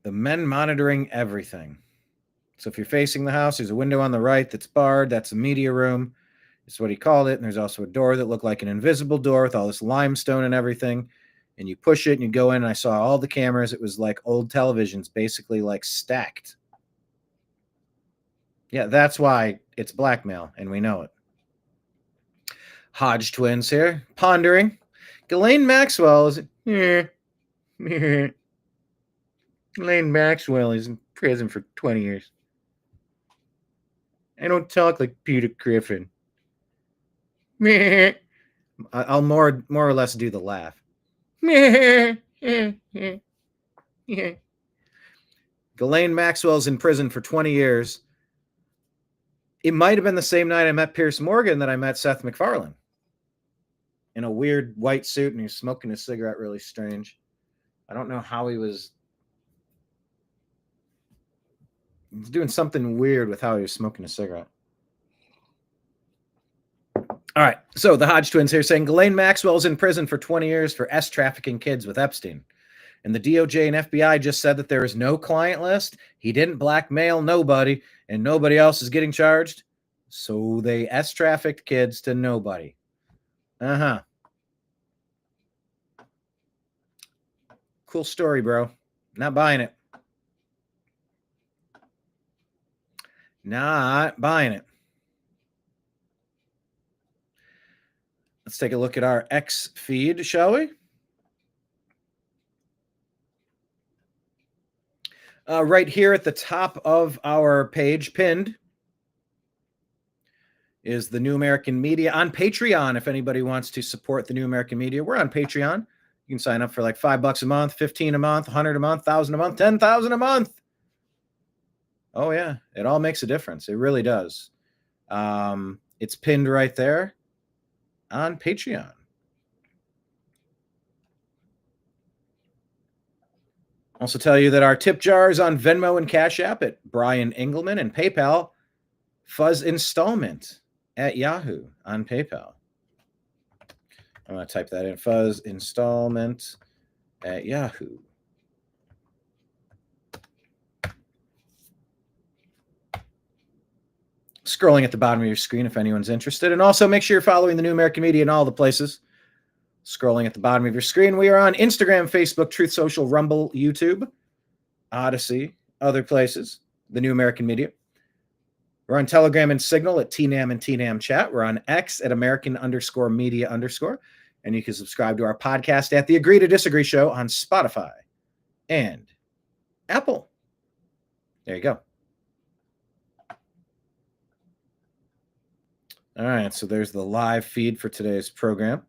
The men monitoring everything. So if you're facing the house, there's a window on the right that's barred. That's a media room. It's what he called it. And there's also a door that looked like an invisible door with all this limestone and everything. And you push it and you go in, and I saw all the cameras. It was like old televisions, basically like stacked. Yeah, that's why it's blackmail, and we know it. Hodge twins here, pondering. Ghislaine Maxwell is... Ghislaine Maxwell is in prison for 20 years. I don't talk like Peter Griffin. I'll more or less do the laugh. Ghislaine Maxwell's in prison for 20 years. It might have been the same night I met Piers Morgan that I met Seth MacFarlane. In a weird white suit, and he was smoking a cigarette really strange. I don't know how he was... He's doing something weird with how he was smoking a cigarette. All right. So the Hodge twins here saying Ghislaine Maxwell's in prison for 20 years for trafficking kids with Epstein. And the DOJ and FBI just said that there is no client list. He didn't blackmail nobody, and nobody else is getting charged. So they trafficked kids to nobody. Cool story, bro. Not buying it. Not buying it. Let's take a look at our X feed, shall we? Right here at the top of our page, pinned, is the New American Media on Patreon. If anybody wants to support the New American Media, we're on Patreon. You can sign up for like $5 a month, $15 a month, $100 a month, $1,000 a month, $10,000 a month. Oh, yeah. It all makes a difference. It really does. It's pinned right there on Patreon. Also tell you that our tip jar is on Venmo and Cash App at BrianEngelman, and PayPal, Fuzz Installment at Yahoo on PayPal. I'm going to type that in, Fuzz Installment at Yahoo. Scrolling at the bottom of your screen if anyone's interested. And also make sure you're following the New American Media in all the places. Scrolling at the bottom of your screen. We are on Instagram, Facebook, Truth Social, Rumble, YouTube, Odysee, other places. The New American Media. We're on Telegram and Signal at TNAM and TNAM Chat. We're on X at American_Media_. And you can subscribe to our podcast at The Agree to Disagree Show on Spotify and Apple. There you go. All right, so there's the live feed for today's program.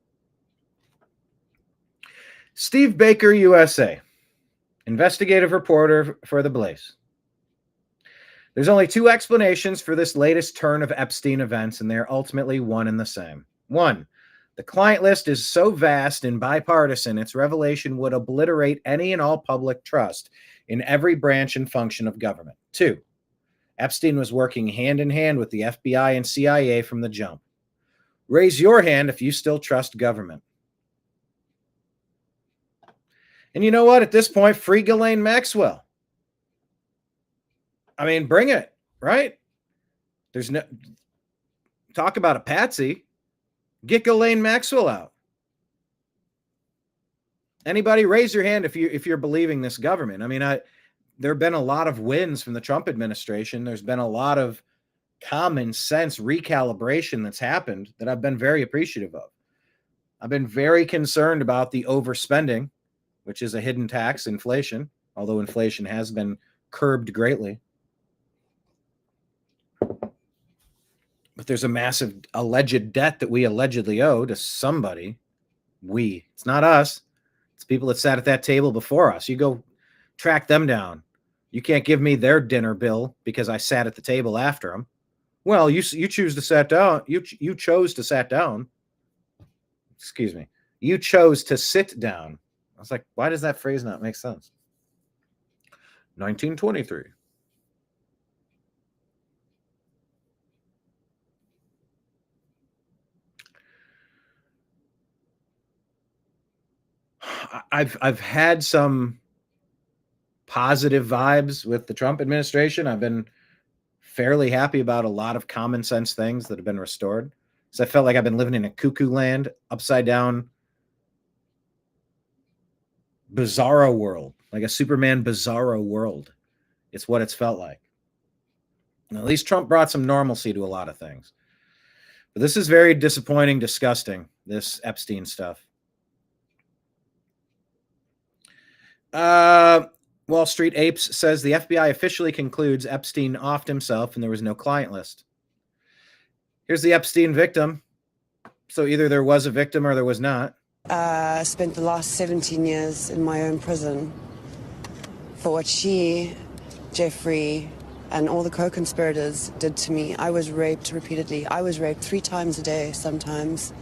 Steve Baker, USA, investigative reporter for The Blaze. There's only two explanations for this latest turn of Epstein events, and they're ultimately one and the same. One, the client list is so vast and bipartisan, its revelation would obliterate any and all public trust in every branch and function of government. Two, Epstein was working hand in hand with the FBI and CIA from the jump. Raise your hand if you still trust government. And you know what? At this point, free Ghislaine Maxwell. I mean, bring it, right? There's no talk about a patsy. Get Ghislaine Maxwell out. Anybody raise your hand if you're believing this government. I mean, there have been a lot of wins from the Trump administration. There's been a lot of common sense recalibration that's happened that I've been very appreciative of. I've been very concerned about the overspending, which is a hidden tax, inflation, although inflation has been curbed greatly. But there's a massive alleged debt that we allegedly owe to somebody. It's not us. It's people that sat at that table before us. You go track them down. You can't give me their dinner bill because I sat at the table after them. Well, you choose to sit down. You chose to sit down. Excuse me. You chose to sit down. I was like, why does that phrase not make sense? 1923. I've had some positive vibes with the Trump administration. I've been fairly happy about a lot of common sense things that have been restored. So I felt like I've been living in a cuckoo land, upside down, bizarro world, like a Superman bizarro world. It's what it's felt like. And at least Trump brought some normalcy to a lot of things. But this is very disappointing, disgusting, this Epstein stuff. Wall Street Apes says the FBI officially concludes Epstein offed himself and there was no client list. Here's the Epstein victim. So either there was a victim or there was not. I spent the last 17 years in my own prison for what she, Jeffrey, and all the co-conspirators did to me. I was raped repeatedly. I was raped 3 times a day sometimes.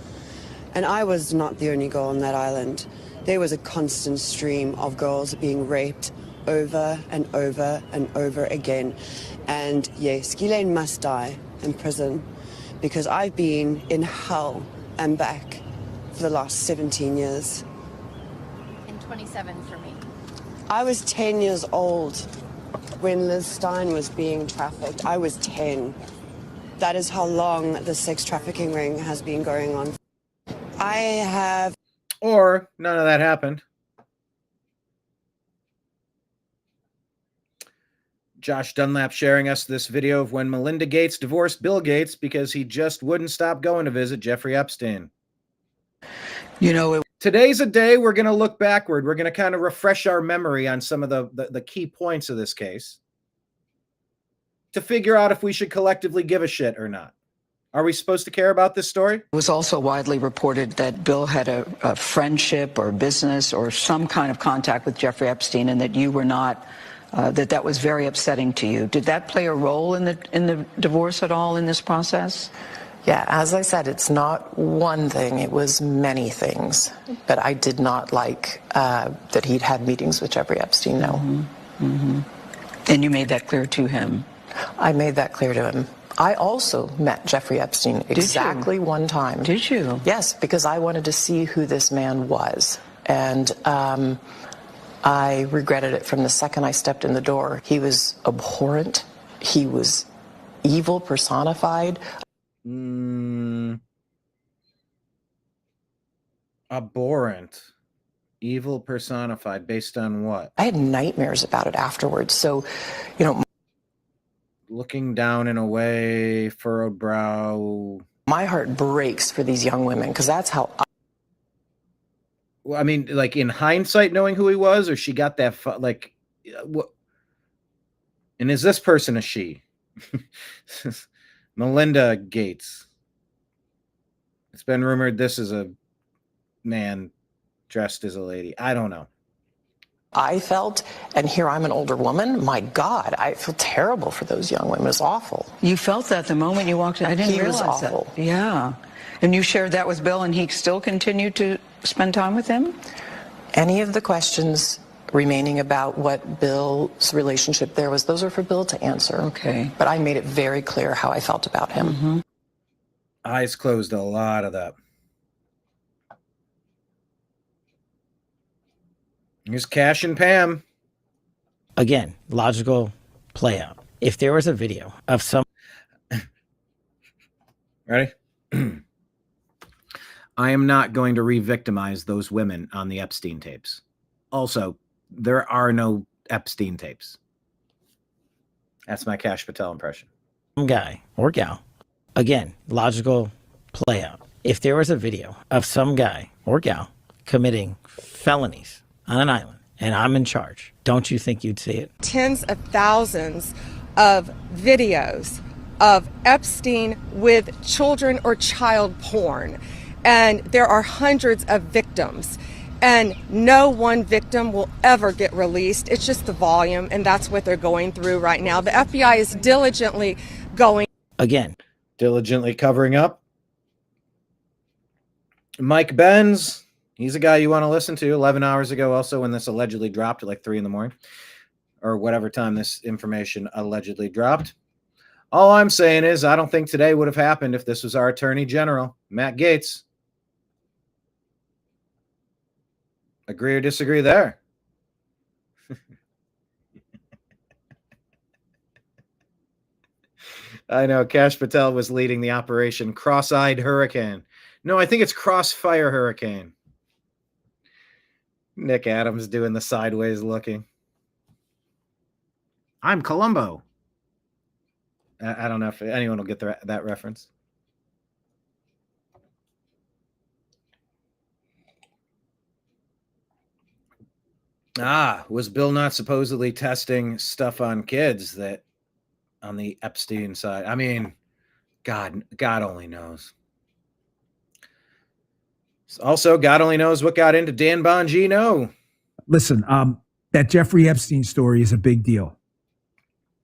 And I was not the only girl on that island. There was a constant stream of girls being raped over and over and over again. And yes, Ghislaine must die in prison because I've been in hell and back for the last 17 years. And 27 for me. I was 10 years old when Liz Stein was being trafficked. I was 10. That is how long the sex trafficking ring has been going on. I have... Or none of that happened. Josh Dunlap sharing us this video of when Melinda Gates divorced Bill Gates because he just wouldn't stop going to visit Jeffrey Epstein. You know, today's a day we're going to look backward. We're going to kind of refresh our memory on some of the key points of this case to figure out if we should collectively give a shit or not. Are we supposed to care about this story? It was also widely reported that Bill had a friendship or business or some kind of contact with Jeffrey Epstein and that you were not, that was very upsetting to you. Did that play a role in the divorce at all in this process? Yeah, as I said, it's not one thing, it was many things. But I did not like that he'd had meetings with Jeffrey Epstein, no. Mm-hmm. Mm-hmm. And you made that clear to him? I made that clear to him. I also met Jeffrey Epstein exactly one time. Did you? Yes, because I wanted to see who this man was. And I regretted it from the second I stepped in the door. He was abhorrent. He was evil personified. Abhorrent. Evil personified. Based on what? I had nightmares about it afterwards. So, you know... Looking down in a way, furrowed brow. My heart breaks for these young women because that's how Well, I mean, like in hindsight, knowing who he was, or she got that, like, what? And is this person a she? Melinda Gates. It's been rumored this is a man dressed as a lady. I don't know. I felt, and here I'm an older woman, my God, I feel terrible for those young women. It was awful. You felt that the moment you walked in. I didn't He was realize awful. that. Yeah. And you shared that with Bill, and he still continued to spend time with him? Any of the questions remaining about what Bill's relationship there was, those are for Bill to answer. Okay. But I made it very clear how I felt about him. Mm-hmm. Eyes closed a lot of that. Here's Cash and Pam. Again, logical play out. If there was a video of some... Ready? I am not going to re-victimize those women on the Epstein tapes. Also, there are no Epstein tapes. That's my Cash Patel impression. Guy or gal. Again, logical play out. If there was a video of some guy or gal committing felonies on an island and I'm in charge, don't you think you'd see it? Tens of thousands of videos of Epstein with children or child porn. And there are hundreds of victims. And no one victim will ever get released. It's just the volume, and that's what they're going through right now. The FBI is diligently going. Again. Diligently covering up. Mike Benz, he's a guy you want to listen to. 11 hours ago also, when this allegedly dropped at like 3 a.m. or whatever time this information allegedly dropped. All I'm saying is I don't think today would have happened if this was our Attorney General, Matt Gaetz. Agree or disagree there? I know Cash Patel was leading the operation Cross-Eyed Hurricane. No, I think it's Crossfire Hurricane. Nick Adams doing the sideways looking. I'm Columbo. I don't know if anyone will get that reference. Was Bill not supposedly testing stuff on kids that on the Epstein side? I mean, God only knows. Also, God only knows what got into Dan Bongino. Listen, that Jeffrey Epstein story is a big deal.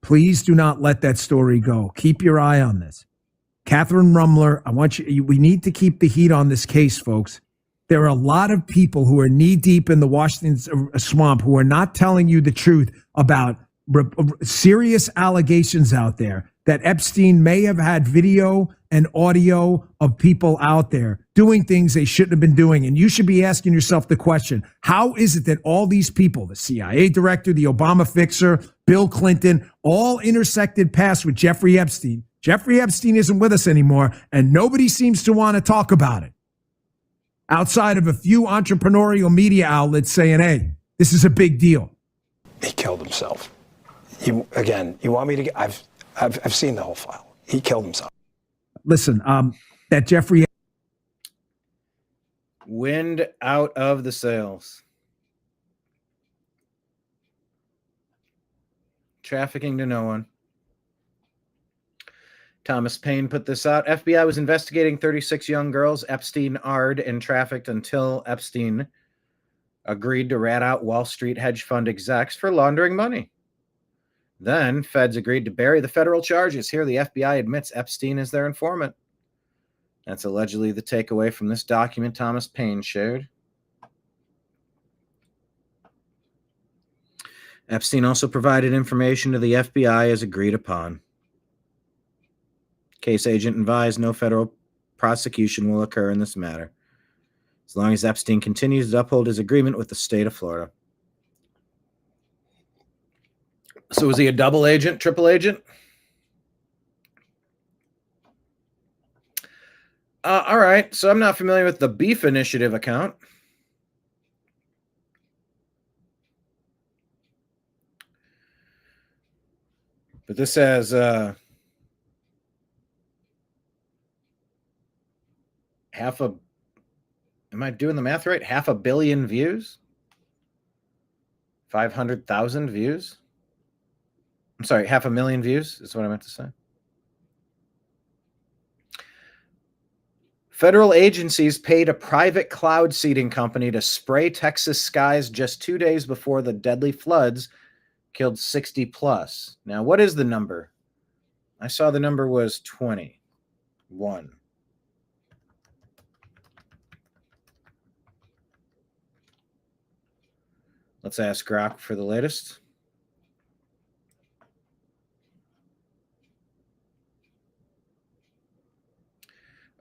Please do not let that story go. Keep your eye on this. Catherine Rumler, we need to keep the heat on this case, folks. There are a lot of people who are knee deep in the Washington swamp who are not telling you the truth about serious allegations out there that Epstein may have had video and audio of people out there doing things they shouldn't have been doing. And you should be asking yourself the question, how is it that all these people, the CIA director, the Obama fixer, Bill Clinton, all intersected paths with Jeffrey Epstein? Jeffrey Epstein isn't with us anymore, and nobody seems to want to talk about it. Outside of a few entrepreneurial media outlets saying, hey, this is a big deal. He killed himself. You want me to I've seen the whole file. He killed himself. Listen, that Jeffrey. Wind out of the sails. Trafficking to no one. Thomas Paine put this out. FBI was investigating 36 young girls Epstein-Ard and trafficked until Epstein agreed to rat out Wall Street hedge fund execs for laundering money. Then feds agreed to bury the federal charges. Here, the FBI admits Epstein is their informant. That's allegedly the takeaway from this document Thomas Paine shared. Epstein also provided information to the FBI as agreed upon. Case agent advised no federal prosecution will occur in this matter, as long as Epstein continues to uphold his agreement with the state of Florida. So was he a double agent, triple agent? All right, so I'm not familiar with the Beef Initiative account. But this has am I doing the math right? 500 million views? 500,000 views? I'm sorry, 500,000 views is what I meant to say. Federal agencies paid a private cloud seeding company to spray Texas skies just 2 days before the deadly floods killed 60 plus. Now, what is the number? I saw the number was 21. Let's ask Grok for the latest.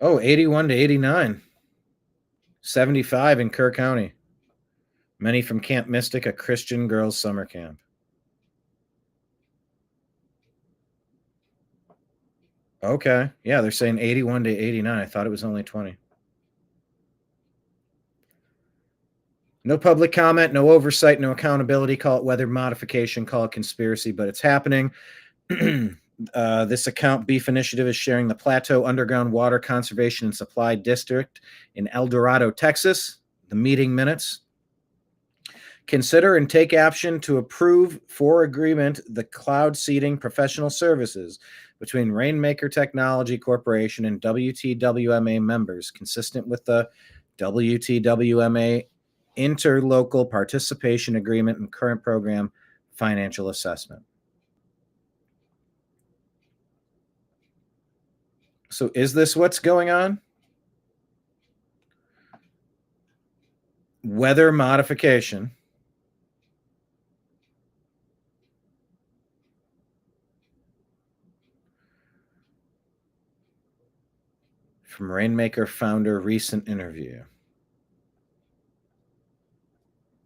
Oh, 81 to 89. 75 in Kerr County. Many from Camp Mystic, a Christian girls' summer camp. Okay. Yeah, they're saying 81 to 89. I thought it was only 20. No public comment, no oversight, no accountability. Call it weather modification, call it conspiracy, but it's happening. This account, Beef Initiative, is sharing the Plateau Underground Water Conservation and Supply District in El Dorado, Texas. The meeting minutes. Consider and take action to approve for agreement the cloud seeding professional services between Rainmaker Technology Corporation and WTWMA members, consistent with the WTWMA Interlocal Participation Agreement and current program financial assessment. So is this what's going on? Weather modification. From Rainmaker founder, recent interview.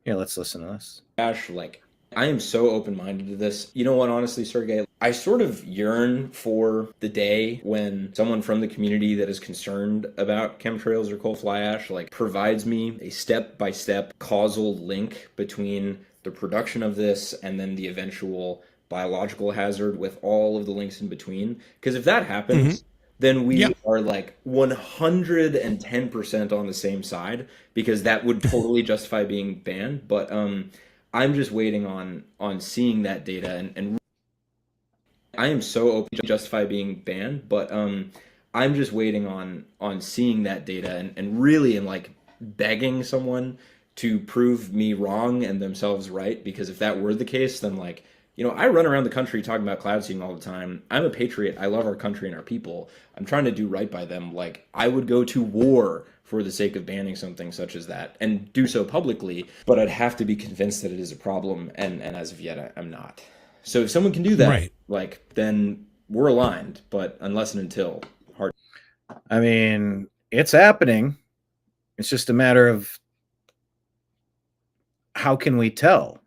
Yeah, let's listen to this. Gosh, like, I am so open-minded to this. You know what, honestly, Sergey, I sort of yearn for the day when someone from the community that is concerned about chemtrails or coal fly ash, like, provides me a step-by-step causal link between the production of this and then the eventual biological hazard with all of the links in between. Because if that happens, then we are like 110% on the same side, because that would totally justify being banned. But I'm just waiting on seeing that data, and I am so open to justify being banned, but I'm just waiting on seeing that data and really like begging someone to prove me wrong and themselves right, because if that were the case, then like, you know, I run around the country talking about cloud seeding all the time. I'm a patriot. I love our country and our people. I'm trying to do right by them. Like, I would go to war for the sake of banning something such as that, and do so publicly, but I'd have to be convinced that it is a problem, and as of yet, I'm not. So if someone can do that, like, then we're aligned, but unless and until, hard. I mean, it's happening. It's just a matter of how can we tell?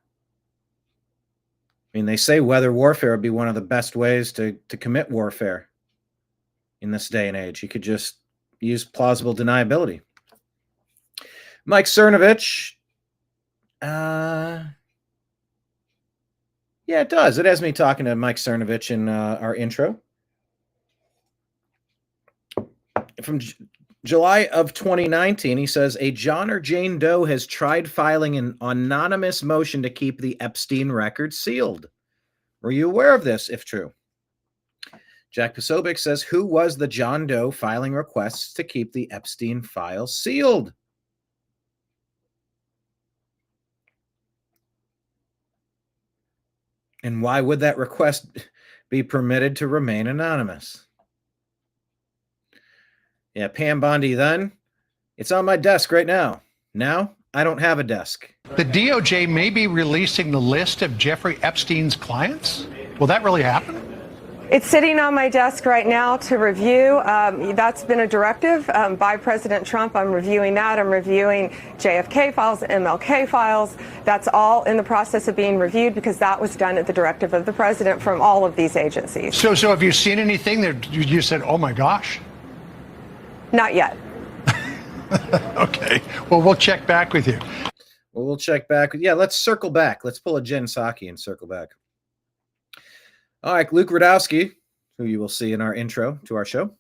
I mean, they say weather warfare would be one of the best ways to commit warfare in this day and age. You could just use plausible deniability. Mike Cernovich. Yeah, it does. It has me talking to Mike Cernovich in our intro. From July of 2019, he says, a John or Jane Doe has tried filing an anonymous motion to keep the Epstein records sealed. Were you aware of this, if true? Jack Posobiec says, who was the John Doe filing requests to keep the Epstein files sealed? And why would that request be permitted to remain anonymous? Yeah, Pam Bondi then. It's on my desk right now. Now, I don't have a desk. The DOJ may be releasing the list of Jeffrey Epstein's clients. Will that really happen? It's sitting on my desk right now to review. That's been a directive by President Trump. I'm reviewing that. I'm reviewing JFK files, MLK files. That's all in the process of being reviewed because that was done at the directive of the president from all of these agencies. So have you seen anything that you said, oh my gosh? Not yet. Okay. Well, we'll check back with you. Well, we'll check back. Yeah, let's circle back. Let's pull a Jen Psaki and circle back. All right, Luke Radowski, who you will see in our intro to our show.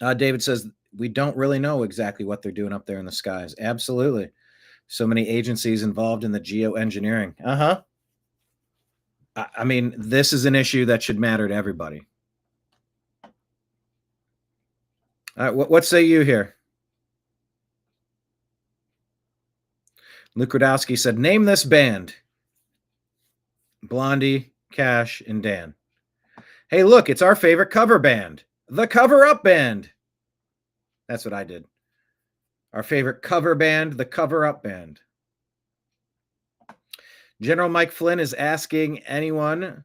David says, we don't really know exactly what they're doing up there in the skies. Absolutely. So many agencies involved in the geoengineering. I mean, this is an issue that should matter to everybody. All right, what say you here? Luke Radowski said, name this band. Blondie, Cash, and Dan. Hey, look, it's our favorite cover band. The Cover Up Band. That's what I did. Our favorite cover band, the Cover Up Band. General Mike Flynn is asking anyone,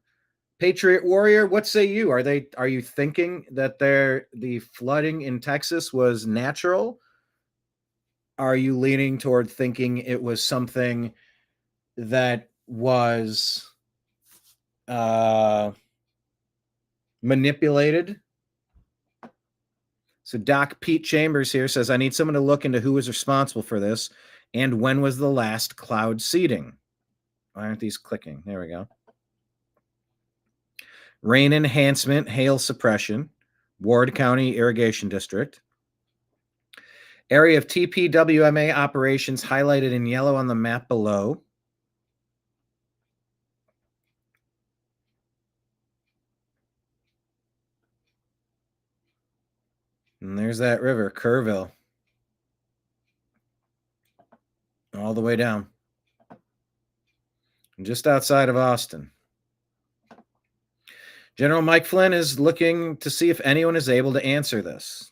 Patriot Warrior, what say you? Are you thinking that the flooding in Texas was natural? Are you leaning toward thinking it was something that was manipulated? So Doc Pete Chambers here says, I need someone to look into who was responsible for this and when was the last cloud seeding. Why aren't these clicking? There we go. Rain enhancement, hail suppression, Ward County Irrigation District. Area of TPWMA operations highlighted in yellow on the map below. And there's that river, Kerrville. All the way down. Just outside of Austin. General Mike Flynn is looking to see if anyone is able to answer this.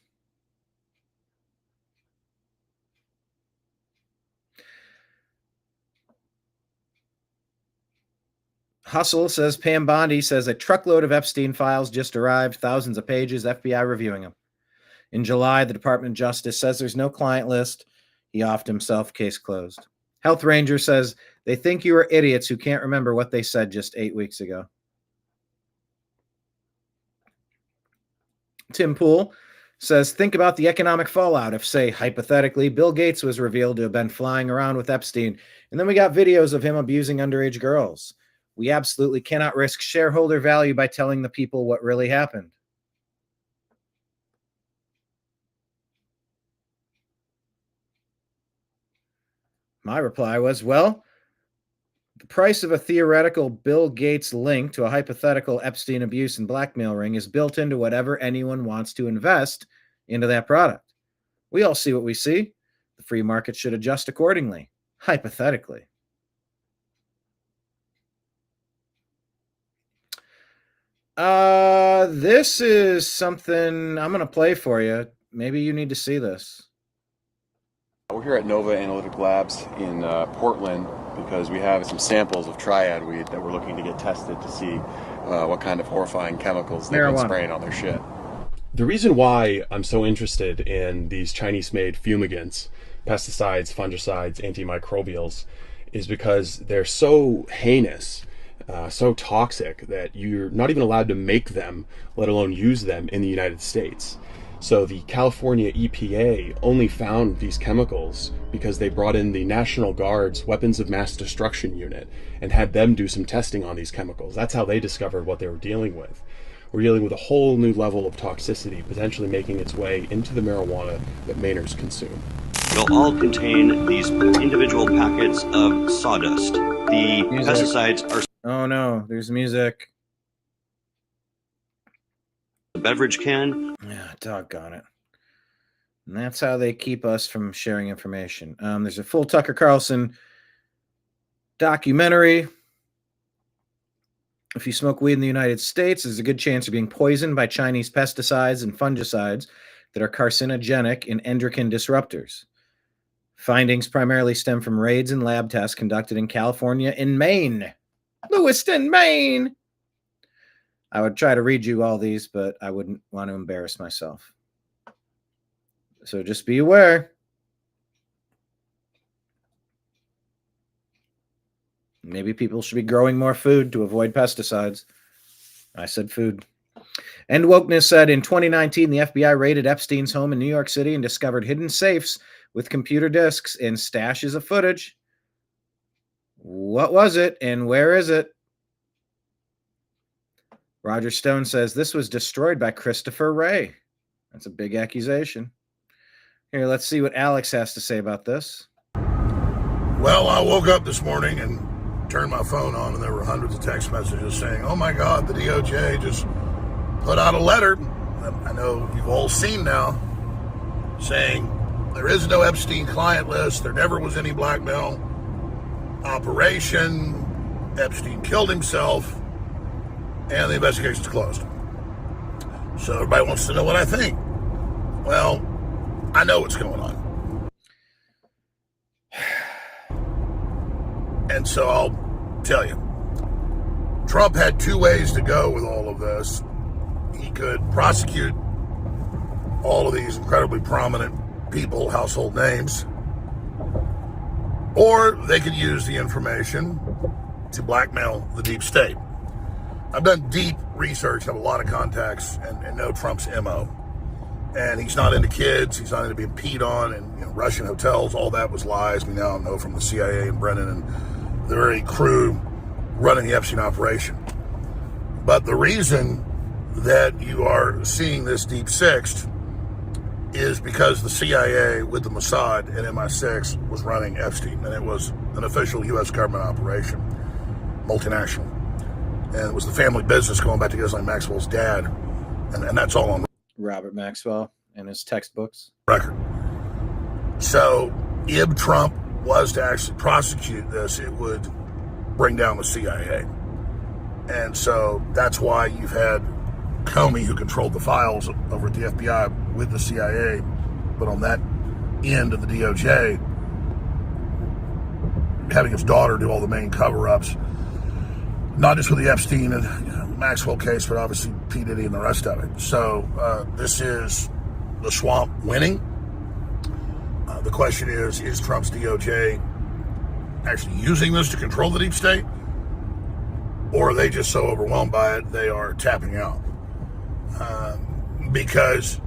Hustle says, Pam Bondi says, a truckload of Epstein files just arrived, thousands of pages, FBI reviewing them. In July, the Department of Justice says there's no client list. He offed himself, case closed. Health Ranger says, they think you are idiots who can't remember what they said just 8 weeks ago. Tim Poole says, think about the economic fallout if, say, hypothetically, Bill Gates was revealed to have been flying around with Epstein, and then we got videos of him abusing underage girls. We absolutely cannot risk shareholder value by telling the people what really happened. My reply was, well, the price of a theoretical Bill Gates link to a hypothetical Epstein abuse and blackmail ring is built into whatever anyone wants to invest into that product. We all see what we see. The free market should adjust accordingly, hypothetically. This is something I'm going to play for you. Maybe you need to see this. We're here at Nova Analytic Labs in Portland because we have some samples of triad weed that we're looking to get tested to see what kind of horrifying chemicals they've been spraying on their shit. The reason why I'm so interested in these Chinese-made fumigants, pesticides, fungicides, antimicrobials, is because they're so heinous, so toxic that you're not even allowed to make them, let alone use them in the United States. So the California EPA only found these chemicals because they brought in the National Guard's Weapons of Mass Destruction Unit and had them do some testing on these chemicals. That's how they discovered what they were dealing with. We're dealing with a whole new level of toxicity, potentially making its way into the marijuana that Mainers consume. They'll all contain these individual packets of sawdust. The pesticides are... Oh no, there's music. The beverage can. Yeah, doggone it. And that's how they keep us from sharing information. There's a full Tucker Carlson documentary. If you smoke weed in the United States, there's a good chance of being poisoned by Chinese pesticides and fungicides that are carcinogenic and endocrine disruptors. Findings primarily stem from raids and lab tests conducted in California and Maine. Lewiston, Maine! I would try to read you all these, but I wouldn't want to embarrass myself. So just be aware. Maybe people should be growing more food to avoid pesticides. I said food. And Wokeness said in 2019, the FBI raided Epstein's home in New York City and discovered hidden safes with computer disks and stashes of footage. What was it and where is it? Roger Stone says this was destroyed by Christopher Wray. That's a big accusation. Here, let's see what Alex has to say about this. Well, I woke up this morning and turned my phone on, and there were hundreds of text messages saying, oh my God, the DOJ just put out a letter that I know you've all seen now. saying there is no Epstein client list. There never was any blackmail operation. Epstein killed himself, and the investigation's closed. So everybody wants to know what I think. Well, I know what's going on. And so I'll tell you. Trump had two ways to go with all of this. He could prosecute all of these incredibly prominent people, household names, or they could use the information to blackmail the deep state. I've done deep research, have a lot of contacts, and know Trump's MO. And he's not into kids, he's not into being peed on, and Russian hotels, all that was lies. We now know from the CIA and Brennan and the very crew running the Epstein operation. But the reason that you are seeing this deep sixth is because the CIA with the Mossad and MI6 was running Epstein, and it was an official U.S. government operation, multinational. And it was the family business going back to Ghislaine Maxwell's dad, and that's all on Robert Maxwell and his textbooks. Record. So if Trump was to actually prosecute this, it would bring down the CIA. And so that's why you've had Comey, who controlled the files over at the FBI with the CIA, but on that end of the DOJ, having his daughter do all the main cover-ups, not just with the Epstein and Maxwell case, but obviously P. Diddy and the rest of it. So this is the swamp winning. The question is Trump's DOJ actually using this to control the deep state? Or are they just so overwhelmed by it, they are tapping out? Because,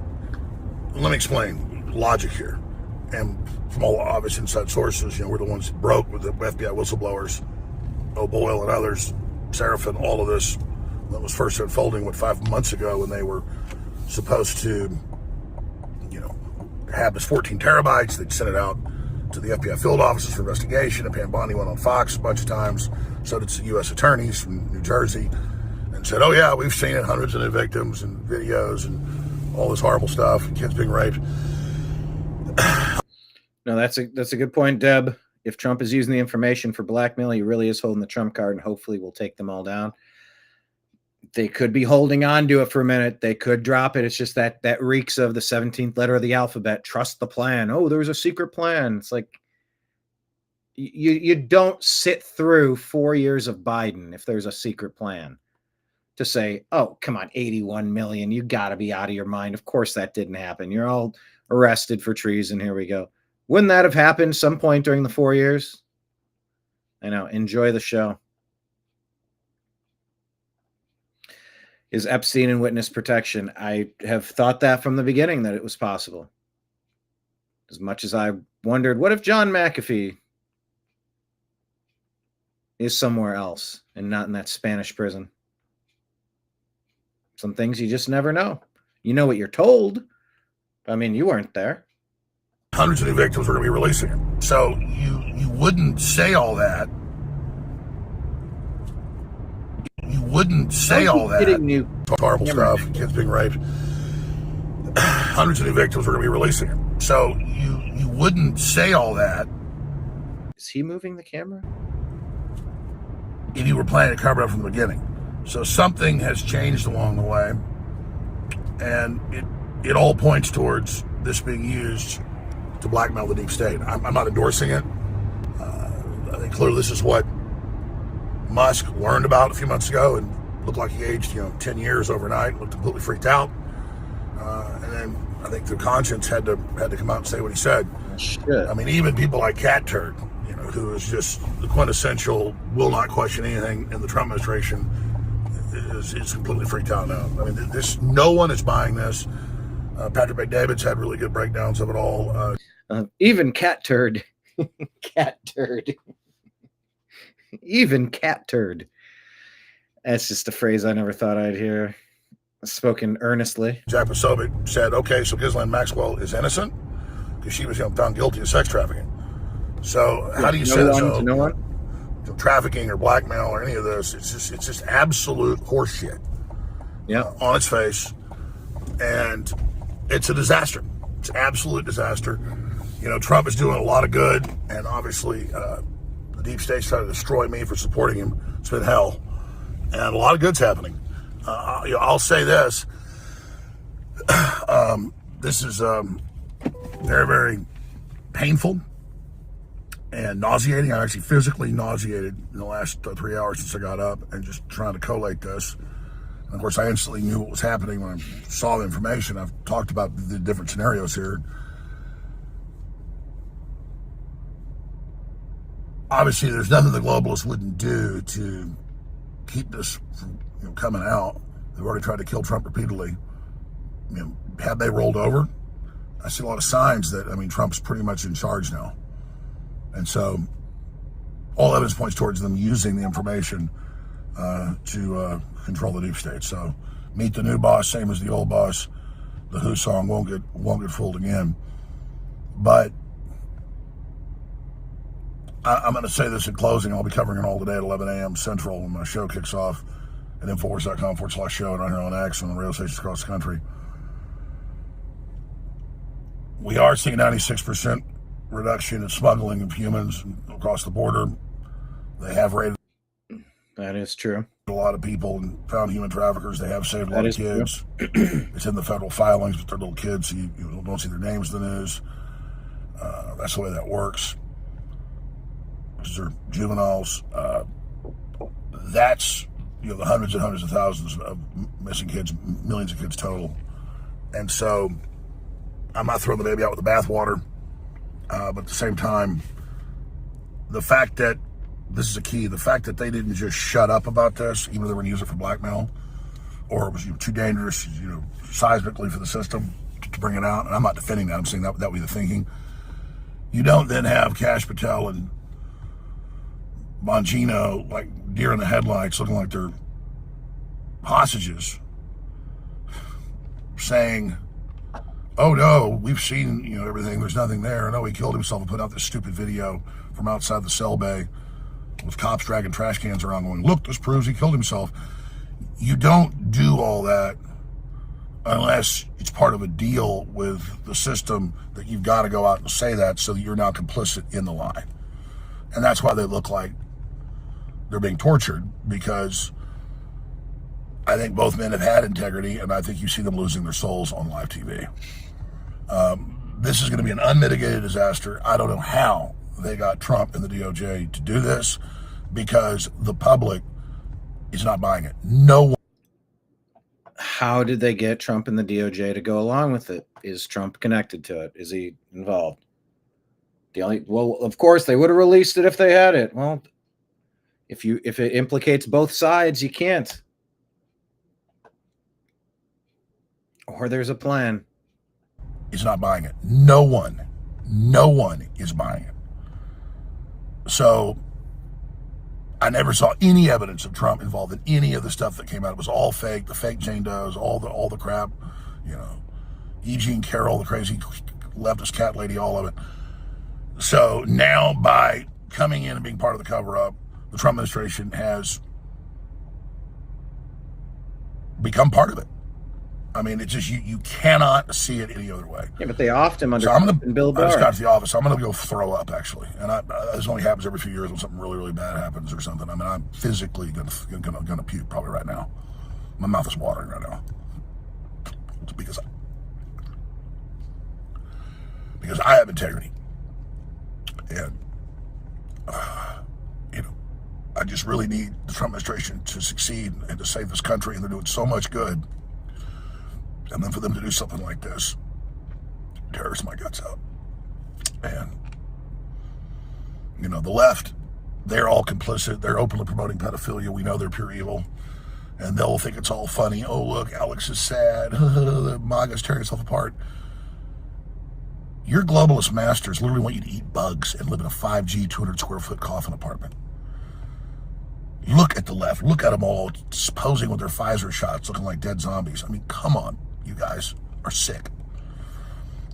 let me explain logic here. And from all obvious inside sources, we're the ones that broke with the FBI whistleblowers, O'Boyle and others, Seraphin, all of this that was first unfolding, 5 months ago when they were supposed to, have this 14 terabytes. They'd sent it out to the FBI field offices for investigation. And Bondi went on Fox a bunch of times. So did some U.S. attorneys from New Jersey and said, oh yeah, we've seen it, hundreds of new victims and videos and all this horrible stuff, and kids being raped. No, that's a good point, Deb. If Trump is using the information for blackmail, he really is holding the Trump card, and hopefully we'll take them all down. They could be holding on to it for a minute. They could drop it. It's just that reeks of the 17th letter of the alphabet. Trust the plan. Oh, there's a secret plan. It's like you don't sit through 4 years of Biden if there's a secret plan to say, oh, come on, 81 million. You got to be out of your mind. Of course that didn't happen. You're all arrested for treason. Here we go. Wouldn't that have happened some point during the 4 years? I know. Enjoy the show. Is Epstein in witness protection? I have thought that from the beginning, that it was possible. As much as I wondered, what if John McAfee is somewhere else and not in that Spanish prison? Some things you just never know. You know what you're told. I mean, you weren't there. Hundreds of new victims were going to be releasing it. So you wouldn't say all that. You wouldn't say all that. Horrible stuff, kids being raped. Hundreds of new victims were going to be releasing it. So you wouldn't say all that. Is he moving the camera? If you were planning to cover it up from the beginning. So something has changed along the way. And it all points towards this being used to blackmail the deep state. I'm not endorsing it. I think clearly this is what Musk learned about a few months ago and looked like he aged 10 years overnight, looked completely freaked out. And then I think the conscience had to come out and say what he said. Shit. I mean, even people like Cat Turd, who is just the quintessential, will not question anything in the Trump administration, is completely freaked out now. I mean, no one is buying this. Patrick McDavid's had really good breakdowns of it all. Even Cat Turd. Cat Turd. Even Cat Turd. That's just a phrase I never thought I'd hear spoken earnestly. Jack Posobiec said, okay, so Ghislaine Maxwell is innocent because she was found guilty of sex trafficking. So how do you say that? No one? Trafficking or blackmail or any of this, it's just absolute horseshit. Yeah. On its face. And it's a disaster. It's absolute disaster. You know, Trump is doing a lot of good, and obviously the deep state's trying to destroy me for supporting him. It's been hell, and a lot of good's happening. I'll say this. This is very, very painful and nauseating. I'm actually physically nauseated in the last 3 hours since I got up and just trying to collate this. And of course, I instantly knew what was happening when I saw the information. I've talked about the different scenarios here. Obviously, there's nothing the globalists wouldn't do to keep this from coming out. They've already tried to kill Trump repeatedly. Had they rolled over? I see a lot of signs that, Trump's pretty much in charge now. And so all evidence points towards them using the information to control the deep state. So meet the new boss, same as the old boss. The Who song won't get fooled again. But I'm going to say this in closing. I'll be covering it all today at 11 a.m. Central when my show kicks off at Infowars.com/show and right here on X and on radio stations across the country. We are seeing 96% reduction in smuggling of humans across the border. They have raided. That is true. A lot of people and found human traffickers. They have saved a lot of kids. It's in the federal filings, but they're little kids, so you don't see their names in the news. That's the way that works. Because they're juveniles. That's the hundreds and hundreds of thousands of missing kids, millions of kids total. And so I'm not throwing the baby out with the bathwater, but at the same time, the fact that this is a key, the fact that they didn't just shut up about this, even though they were going to use it for blackmail, or it was too dangerous, seismically for the system to bring it out. And I'm not defending that. I'm saying that would be the thinking. You don't then have Cash Patel and Bongino like deer in the headlights, looking like they're hostages, saying, "Oh no, we've seen everything. There's nothing there. No, he killed himself," and put out this stupid video from outside the cell bay with cops dragging trash cans around, going, "Look, this proves he killed himself." You don't do all that unless it's part of a deal with the system that you've got to go out and say that so that you're now complicit in the lie. And that's why they look like they're being tortured, because I think both men have had integrity, and I think you see them losing their souls on live TV. This is going to be an unmitigated disaster. I don't know how they got Trump and the DOJ to do this, because the public is not buying it. No one. How did they get Trump and the DOJ to go along with it? Is Trump connected to it? Is he involved? Well, of course they would have released it if they had it. Well, if it implicates both sides, you can't. Or there's a plan. Is not buying it. No one is buying it. So I never saw any evidence of Trump involved in any of the stuff that came out. It was all fake. The fake Jane Does, all the crap. E. Jean Carroll, the crazy leftist cat lady, all of it. So now, by coming in and being part of the cover-up, the Trump administration has become part of it. It's just you cannot see it any other way. Yeah, but they offed him under Bill Barr. I just got to the office. I'm going to go throw up, actually. And this only happens every few years when something really, really bad happens or something. I'm physically going to puke probably right now. My mouth is watering right now. It's because I have integrity. And, I just really need the Trump administration to succeed and to save this country, and they're doing so much good. And then for them to do something like this tears my guts out. And, the left, they're all complicit. They're openly promoting pedophilia. We know they're pure evil. And they'll think it's all funny. Oh, look, Alex is sad. MAGA's tearing itself apart. Your globalist masters literally want you to eat bugs and live in a 5G, 200 square foot coffin apartment. Look at the left. Look at them all posing with their Pfizer shots, looking like dead zombies. Come on. You guys are sick.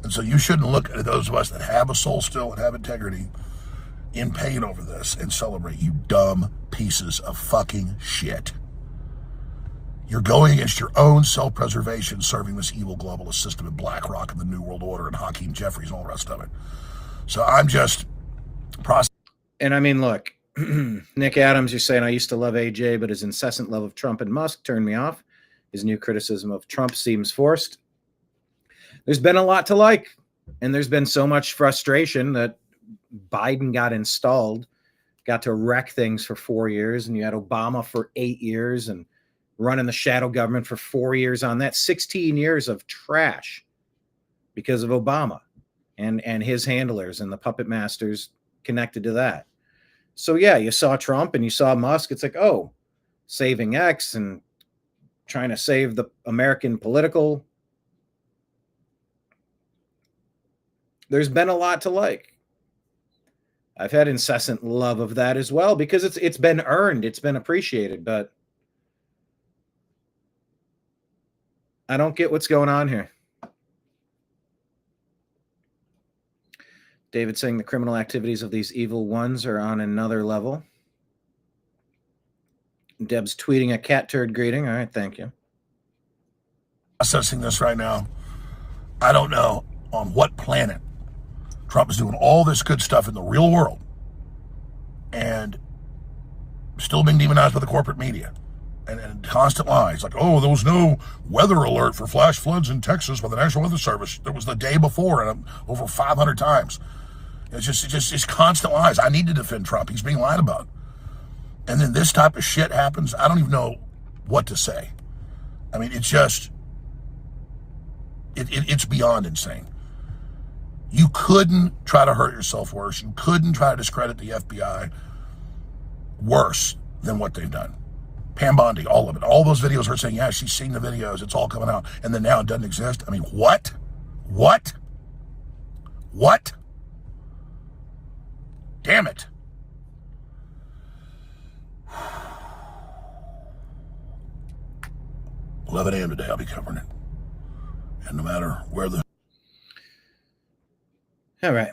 And so you shouldn't look at those of us that have a soul still and have integrity in pain over this and celebrate, you dumb pieces of fucking shit. You're going against your own self-preservation, serving this evil globalist system in BlackRock and the New World Order and Hakeem Jeffries and all the rest of it. So I'm just And I mean, look, Nick Adams, you're saying I used to love AJ, but his incessant love of Trump and Musk turned me off. His new criticism of Trump seems forced. There's been a lot to like, and there's been so much frustration that Biden got installed, got to wreck things for 4 years, and you had Obama for 8 years and running the shadow government for 4 years on that. 16 years of trash because of Obama and his handlers and the puppet masters connected to that. So yeah, you saw Trump and you saw Musk. It's like, oh, saving X and trying to save the American political. There's been a lot to like. I've had incessant love of that as well because it's been earned, it's been appreciated, but I don't get what's going on here. David saying the criminal activities of these evil ones are on another level. Deb's tweeting a cat turd greeting. All right, thank you. Processing this right now. I don't know on what planet Trump is doing all this good stuff in the real world and still being demonized by the corporate media and constant lies like, oh, there was no weather alert for flash floods in Texas by the National Weather Service. There was the day before and over 500 times. It's constant lies. I need to defend Trump. He's being lied about. And then this type of shit happens. I don't even know what to say. I mean, it's just, it's beyond insane. You couldn't try to hurt yourself worse. You couldn't try to discredit the FBI worse than what they've done. Pam Bondi, all of it. All those videos are saying, yeah, she's seen the videos. It's all coming out. And then now it doesn't exist. I mean, what? What? What? Damn it. 11 a.m. today, I'll be covering it. And no matter where the... All right.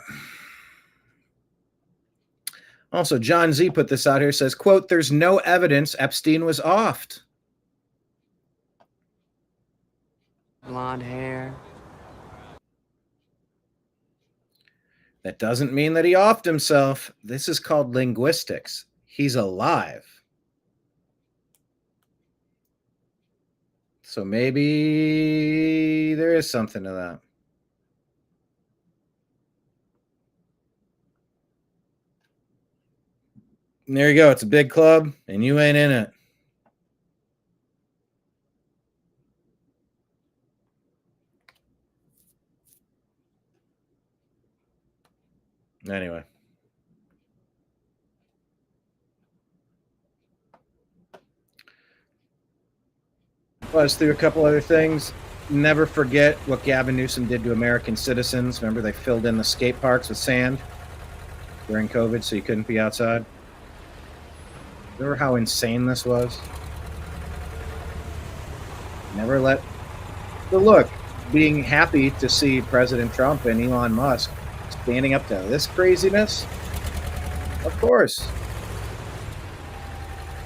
Also, John Z put this out here, says, quote, there's no evidence Epstein was offed. Blonde hair. That doesn't mean that he offed himself. This is called linguistics. He's alive. So maybe there is something to that. And there you go. It's a big club, and you ain't in it. Anyway. Buzz through a couple other things. Never forget what Gavin Newsom did to American citizens. Remember, they filled in the skate parks with sand during COVID so you couldn't be outside? Remember how insane this was? Never let... But look, being happy to see President Trump and Elon Musk standing up to this craziness? Of course.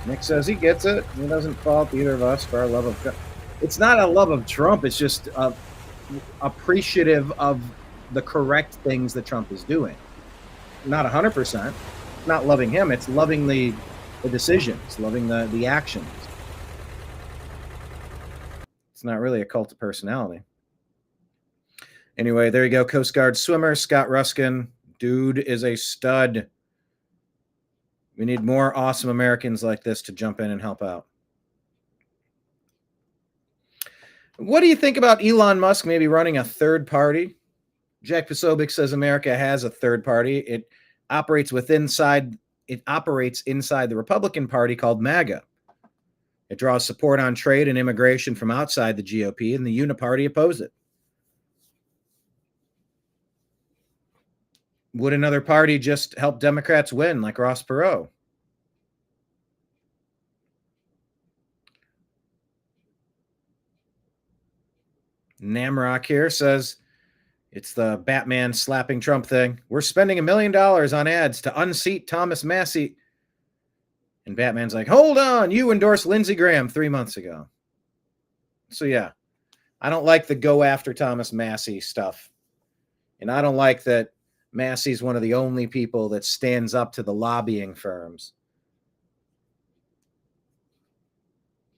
Nick says he gets it. He doesn't fault either of us for our love of Trump. It's not a love of Trump. It's just appreciative of the correct things that Trump is doing. Not 100%. Not loving him. It's loving the decisions, loving the actions. It's not really a cult of personality. Anyway, there you go. Coast Guard swimmer, Scott Ruskin. Dude is a stud. We need more awesome Americans like this to jump in and help out. What do you think about Elon Musk maybe running a third party? Jack Posobiec says America has a third party. It operates inside the Republican Party called MAGA. It draws support on trade and immigration from outside the GOP, and the Uniparty oppose it. Would another party just help Democrats win, like Ross Perot? Namrock here says it's the Batman slapping Trump thing. We're spending $1 million on ads to unseat Thomas Massie. And Batman's like, hold on, you endorsed Lindsey Graham 3 months ago. So yeah, I don't like the go after Thomas Massie stuff. And I don't like that Massey's one of the only people that stands up to the lobbying firms.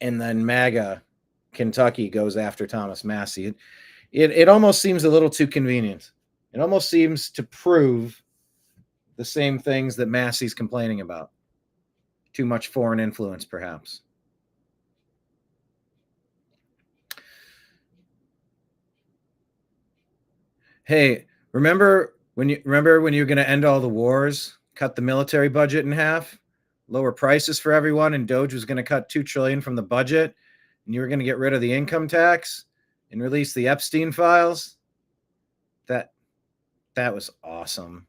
And then MAGA Kentucky goes after Thomas Massie. It almost seems a little too convenient. It almost seems to prove the same things that Massey's complaining about. Too much foreign influence, perhaps. Hey, remember when you were going to end all the wars, cut the military budget in half, lower prices for everyone, and Doge was going to cut $2 trillion from the budget, and you were going to get rid of the income tax and release the Epstein files? That was awesome.